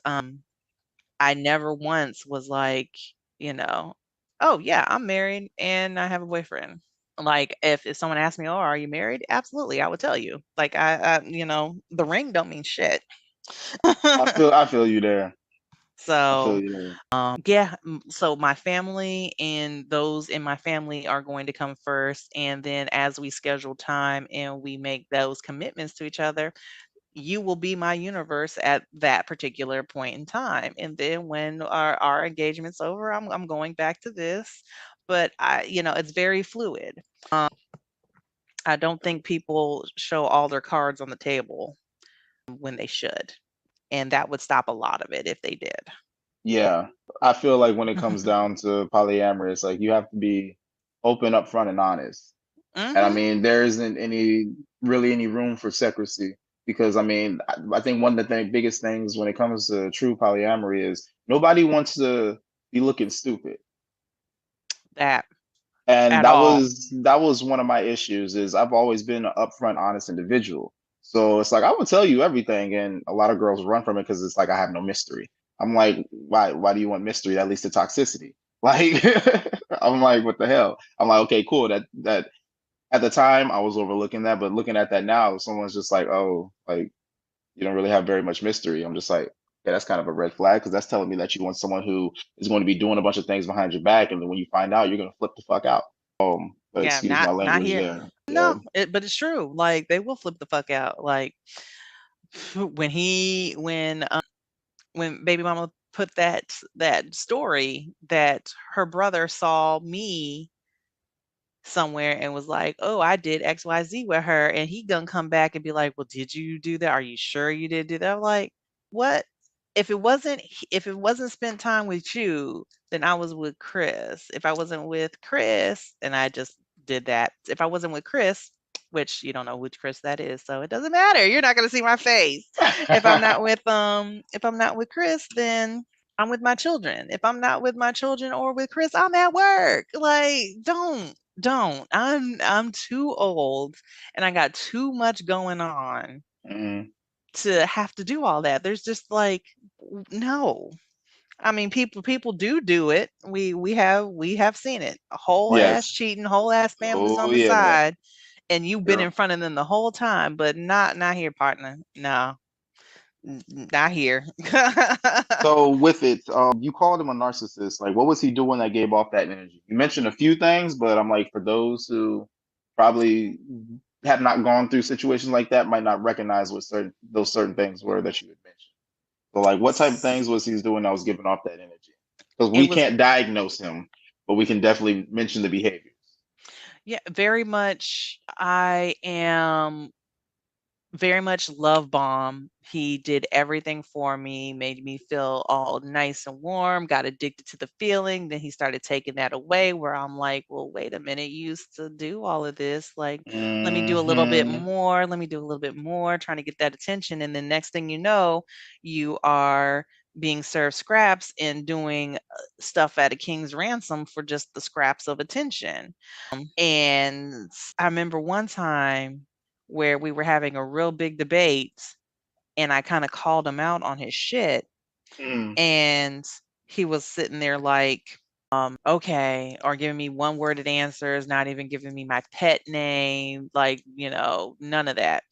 B: I never once was like, you know, oh yeah, I'm married and I have a boyfriend. Like if someone asked me, "Oh, are you married?" Absolutely, I would tell you. Like the ring don't mean shit.
A: I feel you there. I feel
B: So,
A: you there.
B: yeah, so my family and those in my family are going to come first, and then as we schedule time and we make those commitments to each other, you will be my universe at that particular point in time. And then when our engagement's over, I'm going back to this. But it's very fluid. I don't think people show all their cards on the table when they should. And that would stop a lot of it if they did.
A: Yeah, I feel like when it comes down to polyamorous, like you have to be open, upfront, and honest. And I
B: Mhm.
A: mean, there isn't any room for secrecy because I mean, I think one of the biggest things when it comes to true polyamory is nobody wants to be looking stupid.
B: That
A: And
B: at
A: that
B: all.
A: was that was one of my issues is I've always been an upfront, honest individual. So it's like I would tell you everything, and a lot of girls run from it because it's like I have no mystery. I'm like, why do you want mystery? That leads to toxicity. Like I'm like, what the hell? I'm like, okay, cool. That at the time I was overlooking that, but looking at that now, someone's just like, oh, like you don't really have very much mystery. I'm just like, yeah, that's kind of a red flag because that's telling me that you want someone who is going to be doing a bunch of things behind your back, and then when you find out, you're going to flip the fuck out. But
B: Yeah,
A: excuse my
B: not
A: language
B: here.
A: there. Yeah.
B: No, but it's true. Like they will flip the fuck out. Like when baby mama put that story that her brother saw me somewhere and was like, "Oh, I did XYZ with her," and he gonna come back and be like, "Well, did you do that? Are you sure you did do that?" I'm like, "What? If it wasn't spent time with you, then I was with Chris. If I wasn't with Chris, and I just did that. If I wasn't with Chris, which you don't know which Chris that is, so it doesn't matter. You're not gonna see my face. If I'm not with Chris, then I'm with my children. If I'm not with my children or with Chris, I'm at work. Like, don't. I'm too old and I got too much going on
A: Mhm.
B: to have to do all that. There's just like no. I mean, people do it. We have seen it. A whole ass
A: Yes.
B: cheating, whole ass families
A: Oh
B: on the
A: yeah.
B: side, and you've been
A: Yeah.
B: in front of them the whole time, but not here, partner. No, not here.
A: So with it, you called him a narcissist. Like, what was he doing that gave off that energy? You mentioned a few things, but I'm like, for those who probably have not gone through situations like that, might not recognize what certain things were that you had mentioned. So, like, what type of things was he doing that was giving off that energy? Because
B: It
A: we
B: was
A: can't diagnose him, but we can definitely mention the behaviors.
B: yeah, very much. I am very much love bomb. He did everything for me, made me feel all nice and warm, got addicted to the feeling. Then he started taking that away where I'm like, well, wait a minute, you used to do all of this. Like, let me do a little bit
A: Hmm.
B: more. Let me do a little bit more, trying to get that attention. And then next thing you know, you are being served scraps and doing stuff at a king's ransom for just the scraps of attention. And I remember one time where we were having a real big debate and I kind of called him out on his shit.
A: Mm.
B: And he was sitting there like, okay, or giving me one worded answers, not even giving me my pet name, like, none of that.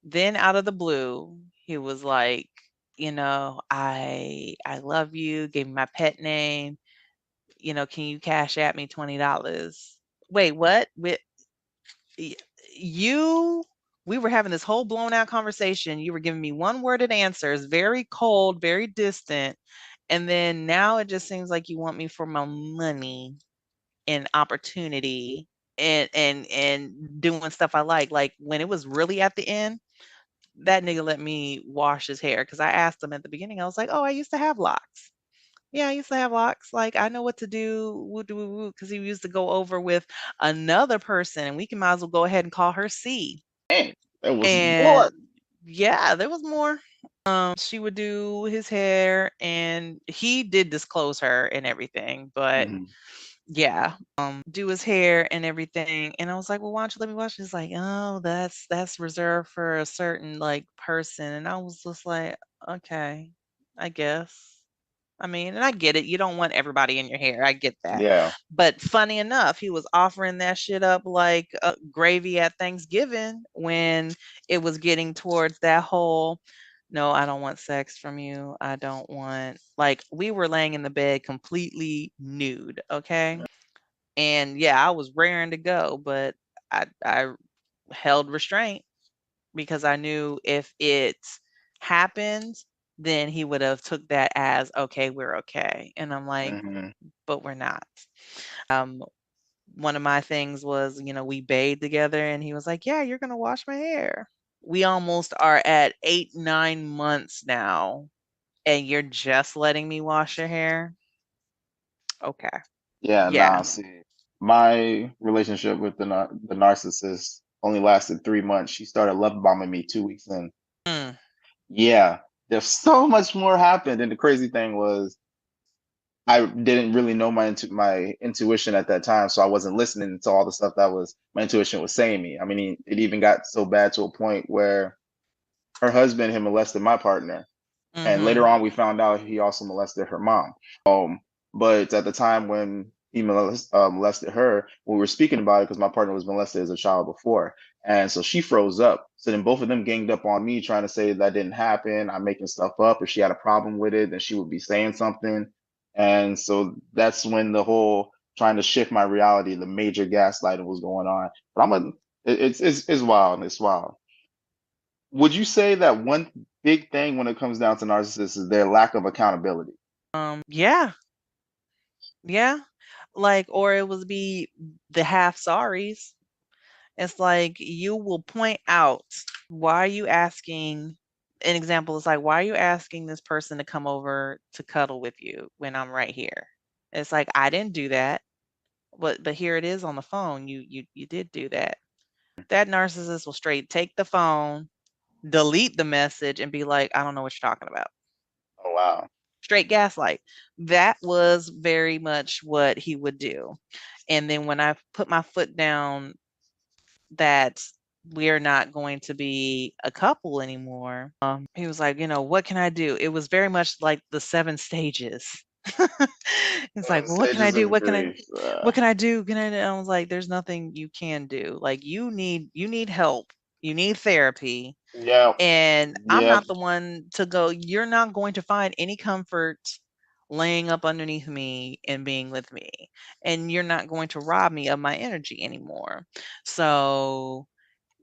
B: Then out of the blue, he was like, I love you, gave me my pet name, can you cash at me $20? Wait, what? Y you we were having this whole blown out conversation, you were giving me one-worded answers, very cold, very distant, and then now it just seems like you want me for my money and opportunity and doing stuff I like when it was really at the end, that nigga let me wash his hair because I asked him at the beginning. I was like, "Oh, I used to have locks." Yeah, I used to have locks. Like I know what to do. Woo doo woo woo, because he used to go over with another person, and we can might as well go ahead and call her C.
A: Dang, there was
B: And
A: more.
B: yeah, there was more. She would do his hair, and he did disclose her and everything, but
A: Mhm.
B: yeah, do his hair and everything. And I was like, "Well, why don't you let me watch?" He's like, "Oh, that's reserved for a certain like person." And I was just like, "Okay, I guess." I mean, and I get it. You don't want everybody in your hair. I get that.
A: Yeah.
B: But funny enough, he was offering that shit up like gravy at Thanksgiving when it was getting towards that whole, no, I don't want sex from you. I don't want, like, we were laying in the bed completely nude. Okay. And yeah, I was raring to go, but I held restraint because I knew if it happened, then he would have took that as, "Okay, we're okay." And I'm like,
A: Hmm.
B: "But we're not." One of my things was, we bathed together and he was like, "Yeah, you're gonna wash my hair." We almost are at 8, 9 months now, and you're just letting me wash your hair? Okay.
A: Yeah,
B: Yeah.
A: nah, see, my relationship with the narcissist only lasted 3 months. She started love bombing me 2 weeks in.
B: Mm,
A: Yeah, there's so much more happened, and the crazy thing was I didn't really know my intuition at that time, so I wasn't listening to all the stuff that was my intuition was saying me. I mean, it even got so bad to a point where her husband had molested my partner. And later
B: mhm.
A: on, we found out he also molested her mom. But at the time when he molested her, we were speaking about it because my partner was molested as a child before. And so she froze up. So then both of them ganged up on me, trying to say that didn't happen. I'm making stuff up. If she had a problem with it, then she would be saying something. And so that's when the whole trying to shift my reality, the major gaslighting was going on. But it's wild. It's wild. Would you say that one big thing when it comes down to narcissists is their lack of accountability?
B: Yeah, yeah. Like, or it would be the half sorries. It's like you will point out, why are you asking an example is like, why are you asking this person to come over to cuddle with you when I'm right here? It's like I didn't do that, but here it is on the phone. You did do that. That narcissist will straight take the phone, delete the message, and be like, I don't know what you're talking about.
A: Oh wow.
B: Straight gaslight. That was very much what he would do. And then when I put my foot down that we're not going to be a couple anymore, he was like, "What can I do?" It was very much like the 7 stages. It's like, "Well, what can I
A: Stages
B: do?
A: of
B: What can I
A: grief.
B: what can I do? Can I do?" I was like, "There's nothing you can do. Like, you need help. You need therapy."
A: Yep.
B: And I'm
A: Yep.
B: not the one to go, "You're not going to find any comfort laying up underneath me and being with me. And you're not going to rob me of my energy anymore." So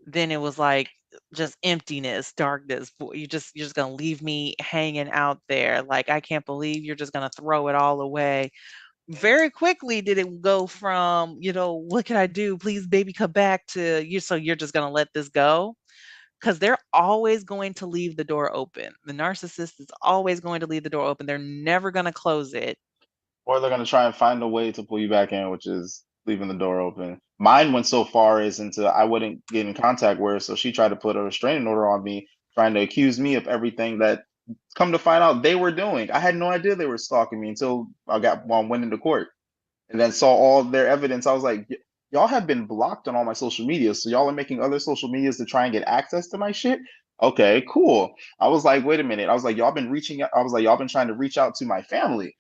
B: then it was like just emptiness, darkness. You're just gonna leave me hanging out there. Like, I can't believe you're just gonna throw it all away. Very quickly did it go from, what can I do? Please, baby, come back, to you. So you're just gonna let this go? Because they're always going to leave the door open. The narcissist is always going to leave the door open. They're never going to close it.
A: Or they're gonna try and find a way to pull you back in, which is leaving the door open. Mine went so far as into I wouldn't get in contact with her, so she tried to put a restraining order on me, trying to accuse me of everything that come to find out they were doing. I had no idea they were stalking me until went into court. And then saw all their evidence. I was like, y'all have been blocked on all my social media. So y'all are making other social medias to try and get access to my shit. Okay, cool. I was like, wait a minute. I was like, y'all been reaching out. I was like, y'all been trying to reach out to my family.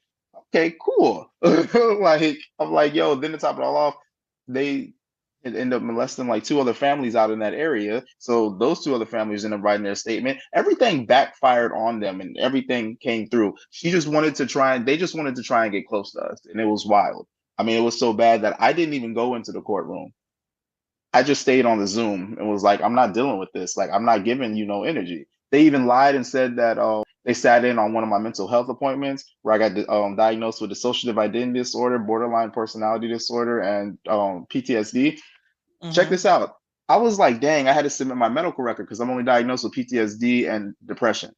A: Okay, cool. Like, I'm like, yo, then to top it all off, they end up molesting like two other families out in that area. So those two other families end up writing their statement. Everything backfired on them and everything came through. They just wanted to try and get close to us. And it was wild. I mean, it was so bad that I didn't even go into the courtroom. I just stayed on the Zoom and was like, I'm not dealing with this. Like, I'm not giving you no energy. They even lied and said that they sat in on one of my mental health appointments where I got diagnosed with dissociative identity disorder, borderline personality disorder, and PTSD. Check
B: Mhm.
A: this out. I was like, dang, I had to submit my medical record because I'm only diagnosed with PTSD and depression.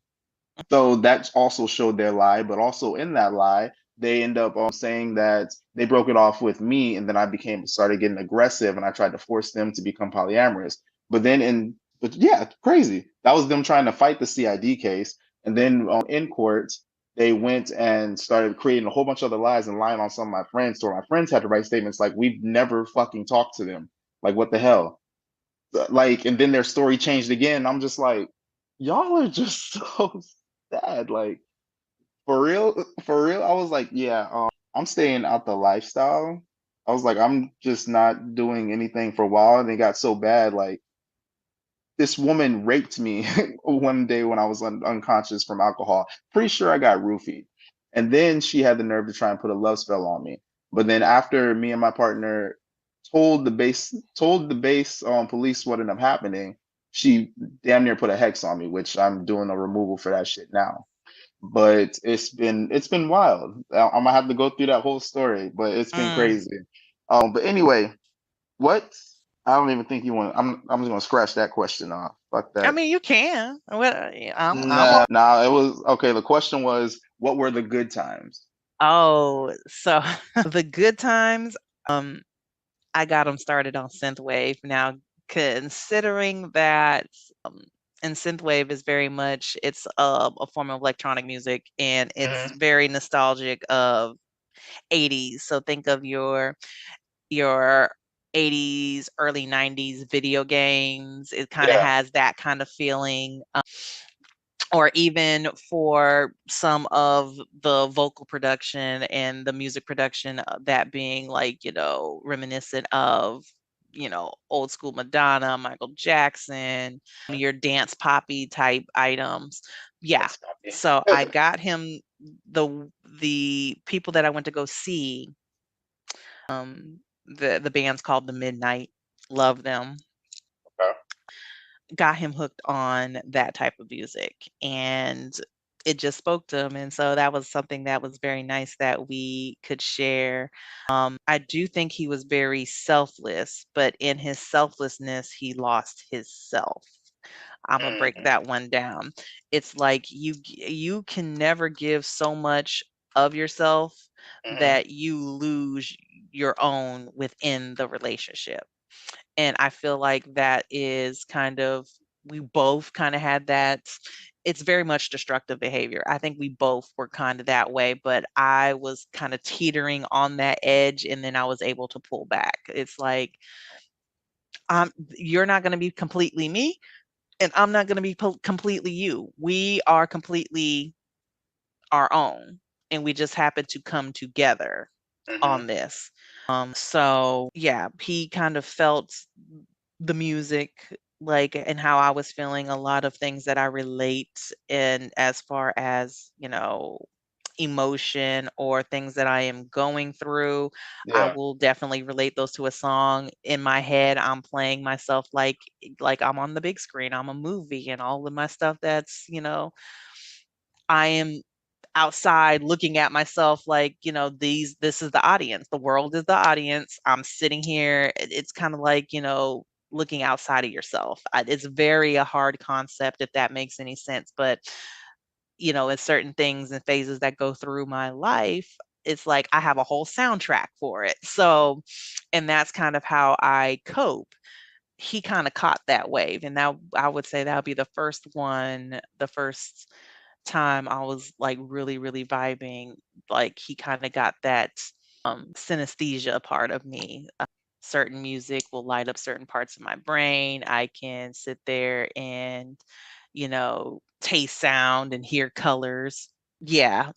A: So that also showed their lie, but also in that lie, they end up saying that they broke it off with me, and then I became started getting aggressive, and I tried to force them to become polyamorous. But yeah, crazy. That was them trying to fight the CID case, and then in court, they went and started creating a whole bunch of other lies and lying on some of my friends. So my friends had to write statements like, "We've never fucking talked to them. Like, what the hell?" Like, and then their story changed again. I'm just like, y'all are just so sad. Like, for real. I was like, yeah, I'm staying out the lifestyle. I was like, I'm just not doing anything for a while. And it got so bad. Like, this woman raped me one day when I was unconscious from alcohol. Pretty sure I got roofied. And then she had the nerve to try and put a love spell on me. But then after me and my partner told the base police what ended up happening, she damn near put a hex on me, which I'm doing a removal for that shit now. But it's been wild. I'm gonna have to go through that whole story, but it's been
B: Mm.
A: crazy. But anyway, what? I don't even think you want. I'm just gonna scratch that question off. Fuck
B: I
A: that.
B: mean, you can. What? I'm
A: Nah. It was okay. The question was, what were the good times?
B: Oh, so the good times, um, I got them started on synthwave. Now, considering that, and synthwave is very much it's a form of electronic music, and it's
A: Hmm.
B: very nostalgic of 80s. So think of your 80s, early 90s video games. It kind of
A: Yeah.
B: has that kind of feeling. Or even for some of the vocal production and the music production, that being like, reminiscent of, old school Madonna, Michael Jackson, your dance poppy type items. Yeah.
A: That's copy.
B: So I got him the people that I went to go see, the band's called The Midnight. Love them.
A: Okay.
B: Got him hooked on that type of music, and it just spoke to him, and so that was something that was very nice that we could share. I do think he was very selfless, but in his selflessness, he lost his self. Imma break
A: Mm-hmm.
B: that one down. It's like you can never give so much of yourself
A: Hmm.
B: that you lose your own within the relationship. And I feel like that is kind of we both kinda had that. It's very much destructive behavior. I think we both were kinda that way, but I was kinda teetering on that edge, and then I was able to pull back. It's like, you're not gonna be completely me, and I'm not gonna be completely you. We are completely our own, and we just happen to come together
A: Hmm.
B: on this. So yeah, he kind of felt the music, like, and how I was feeling, a lot of things that I relate in as far as, emotion or things that I am going through. I
A: Yeah.
B: will definitely relate those to a song. In my head, I'm playing myself like I'm on the big screen. I'm a movie, and all of my stuff that's, I am outside looking at myself like, this is the audience. The world is the audience. I'm sitting here. It's kind of like, looking outside of yourself. It's very a hard concept if that makes any sense, but in certain things and phases that go through my life, it's like I have a whole soundtrack for it. So, and that's kind of how I cope. He kind of caught that wave, and now I would say that would be the first time I was, like, really, really vibing. Like, he kinda got that, synesthesia part of me. Certain music will light up certain parts of my brain. I can sit there and, taste sound and hear colors. Yeah,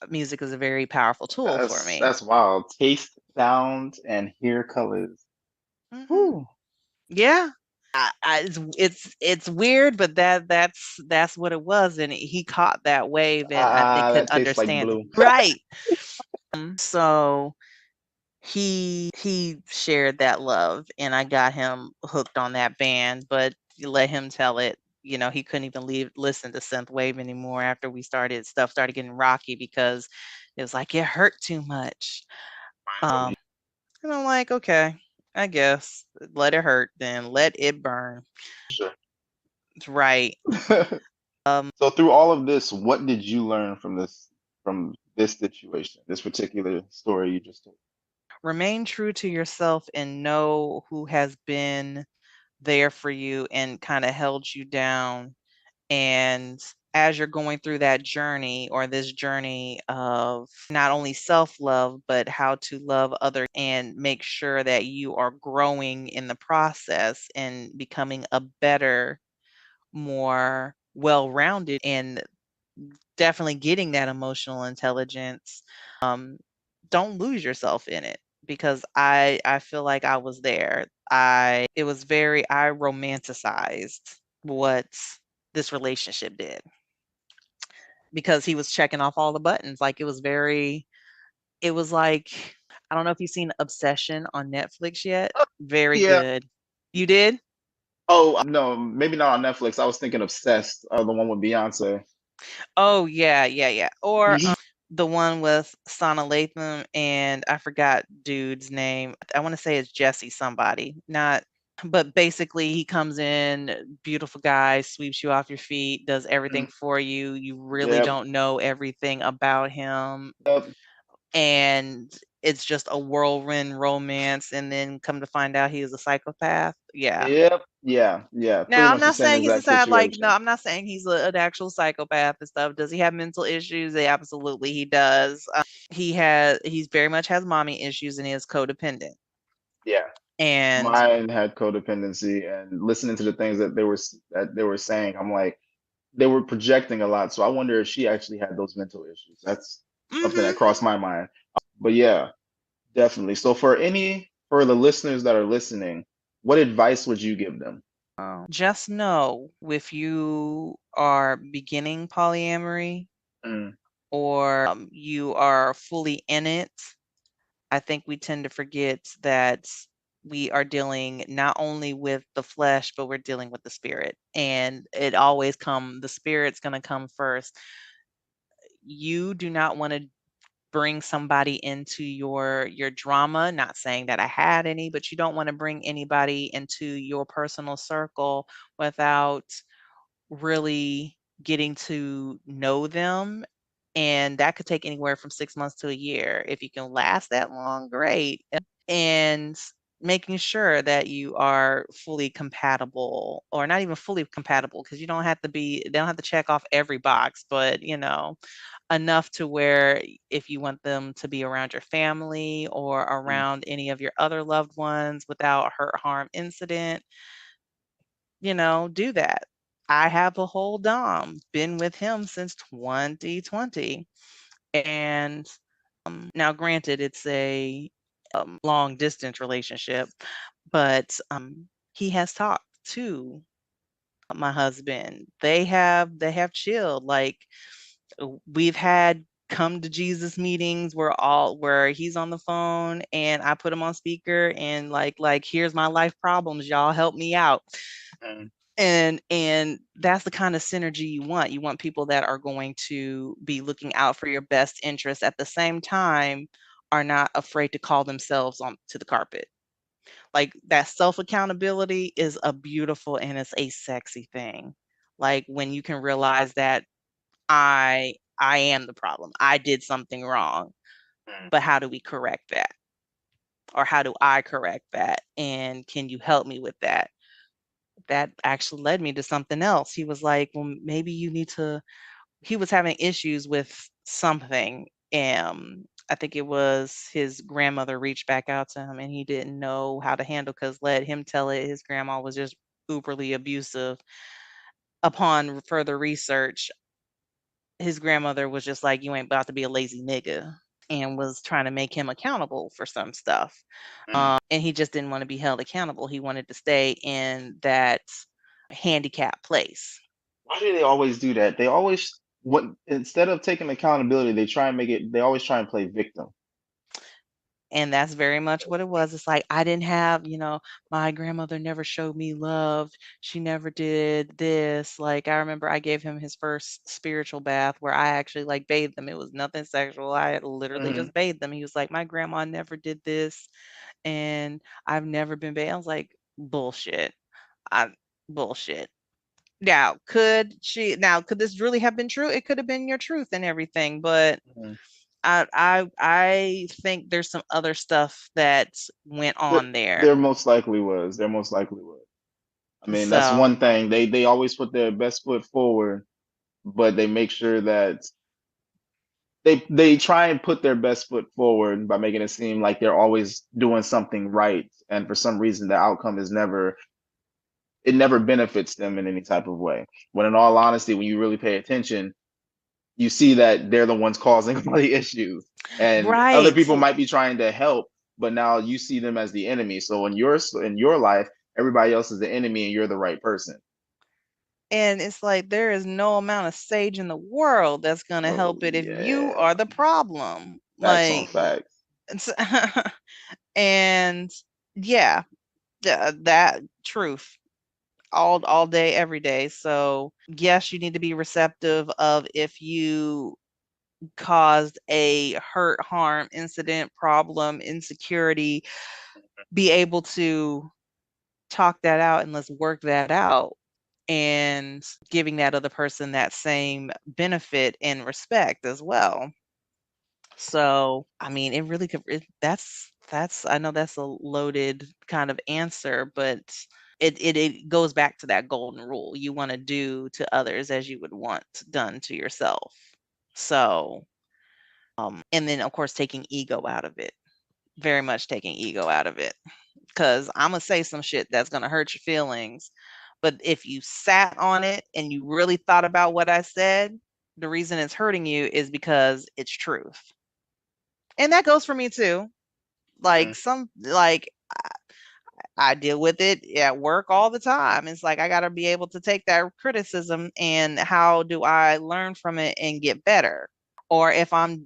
B: music is a very powerful tool for me.
A: That's wild. Taste, sound, and hear colors.
B: Mhm.
A: Whew.
B: Yeah. It's weird, but that's what it was, and he caught that wave, and I think could
A: That tastes like
B: understand it.
A: blue.
B: Right. So he shared that love, and I got him hooked on that band, but you let him tell it, he couldn't even listen to synthwave anymore after stuff started getting rocky because it was like it hurt too much. And I'm like, okay. I guess. Let it hurt then. Let it burn.
A: Sure.
B: Right.
A: So through all of this, what did you learn from this situation, this particular story you just told?
B: Remain true to yourself and know who has been there for you and kind of held you down. And as you're going through that journey or this journey of not only self love, but how to love others and make sure that you are growing in the process and becoming a better, more well rounded, and definitely getting that emotional intelligence. Don't lose yourself in it because I feel like I was there. I romanticized what this relationship did because he was checking off all the buttons. Like it was like, I don't know if you've seen Obsession on Netflix yet. Very
A: Yeah.
B: good. You did?
A: Oh, no, maybe not on Netflix. I was thinking Obsessed, the one with Beyonce.
B: Oh yeah, yeah, yeah. Or
A: Mhm.
B: the one with Sana Latham and I forgot dude's name. I want to say it's Jesse somebody. Not but basically he comes in, beautiful guy, sweeps you off your feet, does everything
A: Mm.
B: for you. You really
A: Yep.
B: don't know everything about him,
A: Yep.
B: and it's just a whirlwind romance, and then come to find out he is a psychopath. Yeah.
A: Yep. Yeah. Yeah. Pretty
B: Now, I'm
A: much the
B: not
A: same
B: saying he's a
A: exact
B: sad, like, no,
A: situation.
B: I'm not saying he's an actual psychopath and stuff. Does he have mental issues? Yeah, absolutely, he does. He's very much has mommy issues and he is codependent.
A: Yeah.
B: And
A: Mine had codependency, and listening to the things that they were saying, I'm like, they were projecting a lot. So I wonder if she actually had those mental issues. That's something that
B: mhm,
A: crossed my mind. But yeah, definitely. So for the listeners that are listening, what advice would you give them?
B: just know if you are beginning polyamory
A: Mm,
B: or you are fully in it, I think we tend to forget that we are dealing not only with the flesh, but we're dealing with the spirit. And the spirit's going to come first. You do not want to bring somebody into your drama, not saying that I had any, but you don't want to bring anybody into your personal circle without really getting to know them, and that could take anywhere from 6 months to a year. If you can last that long, great. And making sure that you are fully compatible, or not even fully compatible, because they don't have to check off every box, but enough to where if you want them to be around your family or
A: mm,
B: around any of your other loved ones without hurt, harm, incident, do that. I have a whole dom, been with him since 2020. And now, granted, it's a long distance relationship, but he has talked to my husband. They have chilled. Like we've had come to Jesus meetings where he's on the phone and I put him on speaker and like here's my life problems, y'all help me out.
A: mm,
B: And that's the kind of synergy you want. You want people that are going to be looking out for your best interests at the same time, are not afraid to call themselves on to the carpet. Like that self accountability is a beautiful and it's a sexy thing. Like when you can realize that I am the problem. I did something wrong,
A: mm,
B: but how do we correct that? Or how do I correct that? And can you help me with that? That actually led me to something else. He was like, "Well, maybe you need to." He was having issues with something. I think it was his grandmother reached back out to him and he didn't know how to handle, because let him tell it, his grandma was just uberly abusive. Upon further research, his grandmother was just like, "You ain't about to be a lazy nigga," and was trying to make him accountable for some stuff.
A: mm.
B: And he just didn't want to be held accountable. He wanted to stay in that handicap place.
A: Why do they always do that? They always what instead of taking accountability, they try and make it. They always try and play victim.
B: And that's very much what it was. It's like, I didn't have, my grandmother never showed me love. She never did this. Like, I remember I gave him his first spiritual bath where I actually like bathed him. It was nothing sexual. I had literally
A: Hmm.
B: just bathed them. He was like, my grandma never did this. and I've never been bait. I was like, bullshit. I bullshit. Could this really have been true? It could have been your truth and everything, but
A: Mhm.
B: I think there's some other stuff that went
A: There,
B: on there.
A: there most likely was. There most likely was. I mean, that's
B: So
A: one thing. They always put their best foot forward, but they make sure that they try and put their best foot forward by making it seem like they're always doing something right, and for some reason the outcome is never it never benefits them in any type of way. When in all honesty, when you really pay attention, you see that they're the ones causing all the issues, and other
B: right.
A: people might be trying to help, but now you see them as the enemy. So in your life, everybody else is the enemy, and you're the right person.
B: And it's like there is no amount of sage in the world that's gonna
A: Oh
B: help it if you
A: yeah,
B: are the problem.
A: facts on
B: Like
A: facts.
B: it's and yeah, that truth all day, every day. So yes, you need to be receptive of if you caused a hurt, harm, incident, problem, insecurity, be able to talk that out and let's work that out and giving that other person that same benefit and respect as well. So, I mean, it really could that's I know that's a loaded kind of answer, but it goes back to that golden rule. You want to do to others as you would want done to yourself. So, and then of course taking ego out of it. Very much taking ego out of it. Cause I'm gonna say some shit that's gonna hurt your feelings. But if you sat on it and you really thought about what I said, the reason it's hurting you is because it's truth. And that goes for me too.
A: Mhm.
B: I deal with it at work all the time. It's like I got to be able to take that criticism and how do I learn from it and get better? Or if I'm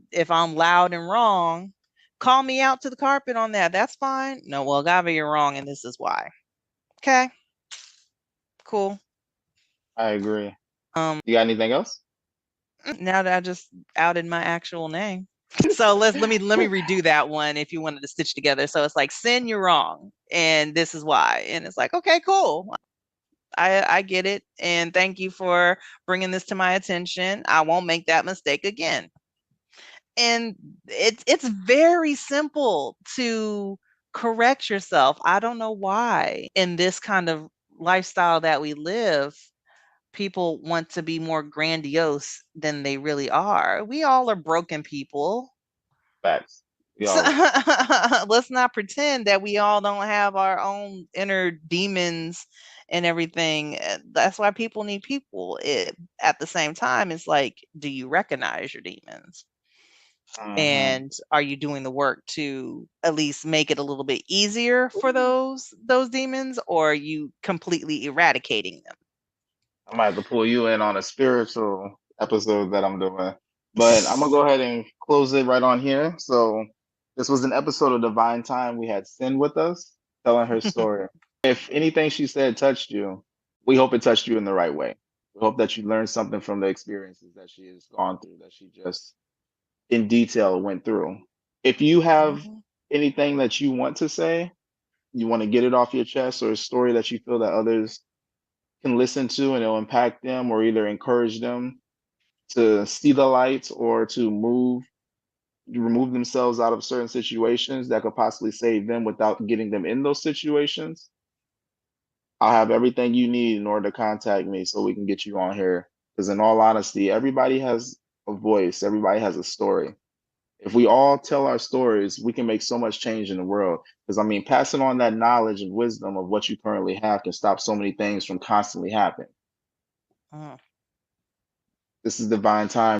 B: loud and wrong, call me out to the carpet on that. That's fine. No, well, Gava, you're wrong, and this is why. Okay, cool.
A: I agree.
B: Um,
A: You got anything else?
B: now that I just outed my actual name. So let me redo that one if you wanted to stitch together. So it's like sin, you're wrong, and this is why. And it's like, okay, cool. I get it, and thank you for bringing this to my attention. I won't make that mistake again. And it's very simple to correct yourself. I don't know why in this kind of lifestyle that we live, people want to be more grandiose than they really are. We all are broken people.
A: Facts. We
B: So,
A: all are.
B: let's not pretend that we all don't have our own inner demons and everything. That's why people need people. At the same time, it's like, do you recognize your demons?
A: Hmm.
B: And are you doing the work to at least make it a little bit easier for those demons, or are you completely eradicating them?
A: I might have to pull you in on a spiritual episode that I'm doing. But I'm gonna go ahead and close it right on here. So this was an episode of Divine Time. We had Sin with us telling her story. If anything she said touched you, we hope it touched you in the right way. We hope that you learned something from the experiences that she has gone through, that she just in detail went through. If you have
B: Mhm.
A: anything that you want to say, you want to get it off your chest, or a story that you feel that others can listen to and it'll impact them or either encourage them to see the light or to remove themselves out of certain situations that could possibly save them without getting them in those situations, I'll have everything you need in order to contact me so we can get you on here. Because in all honesty, everybody has a voice, everybody has a story. If we all tell our stories, we can make so much change in the world. Because I mean, passing on that knowledge and wisdom of what you currently have can stop so many things from constantly happening.
B: Mm.
A: This is Divine Time.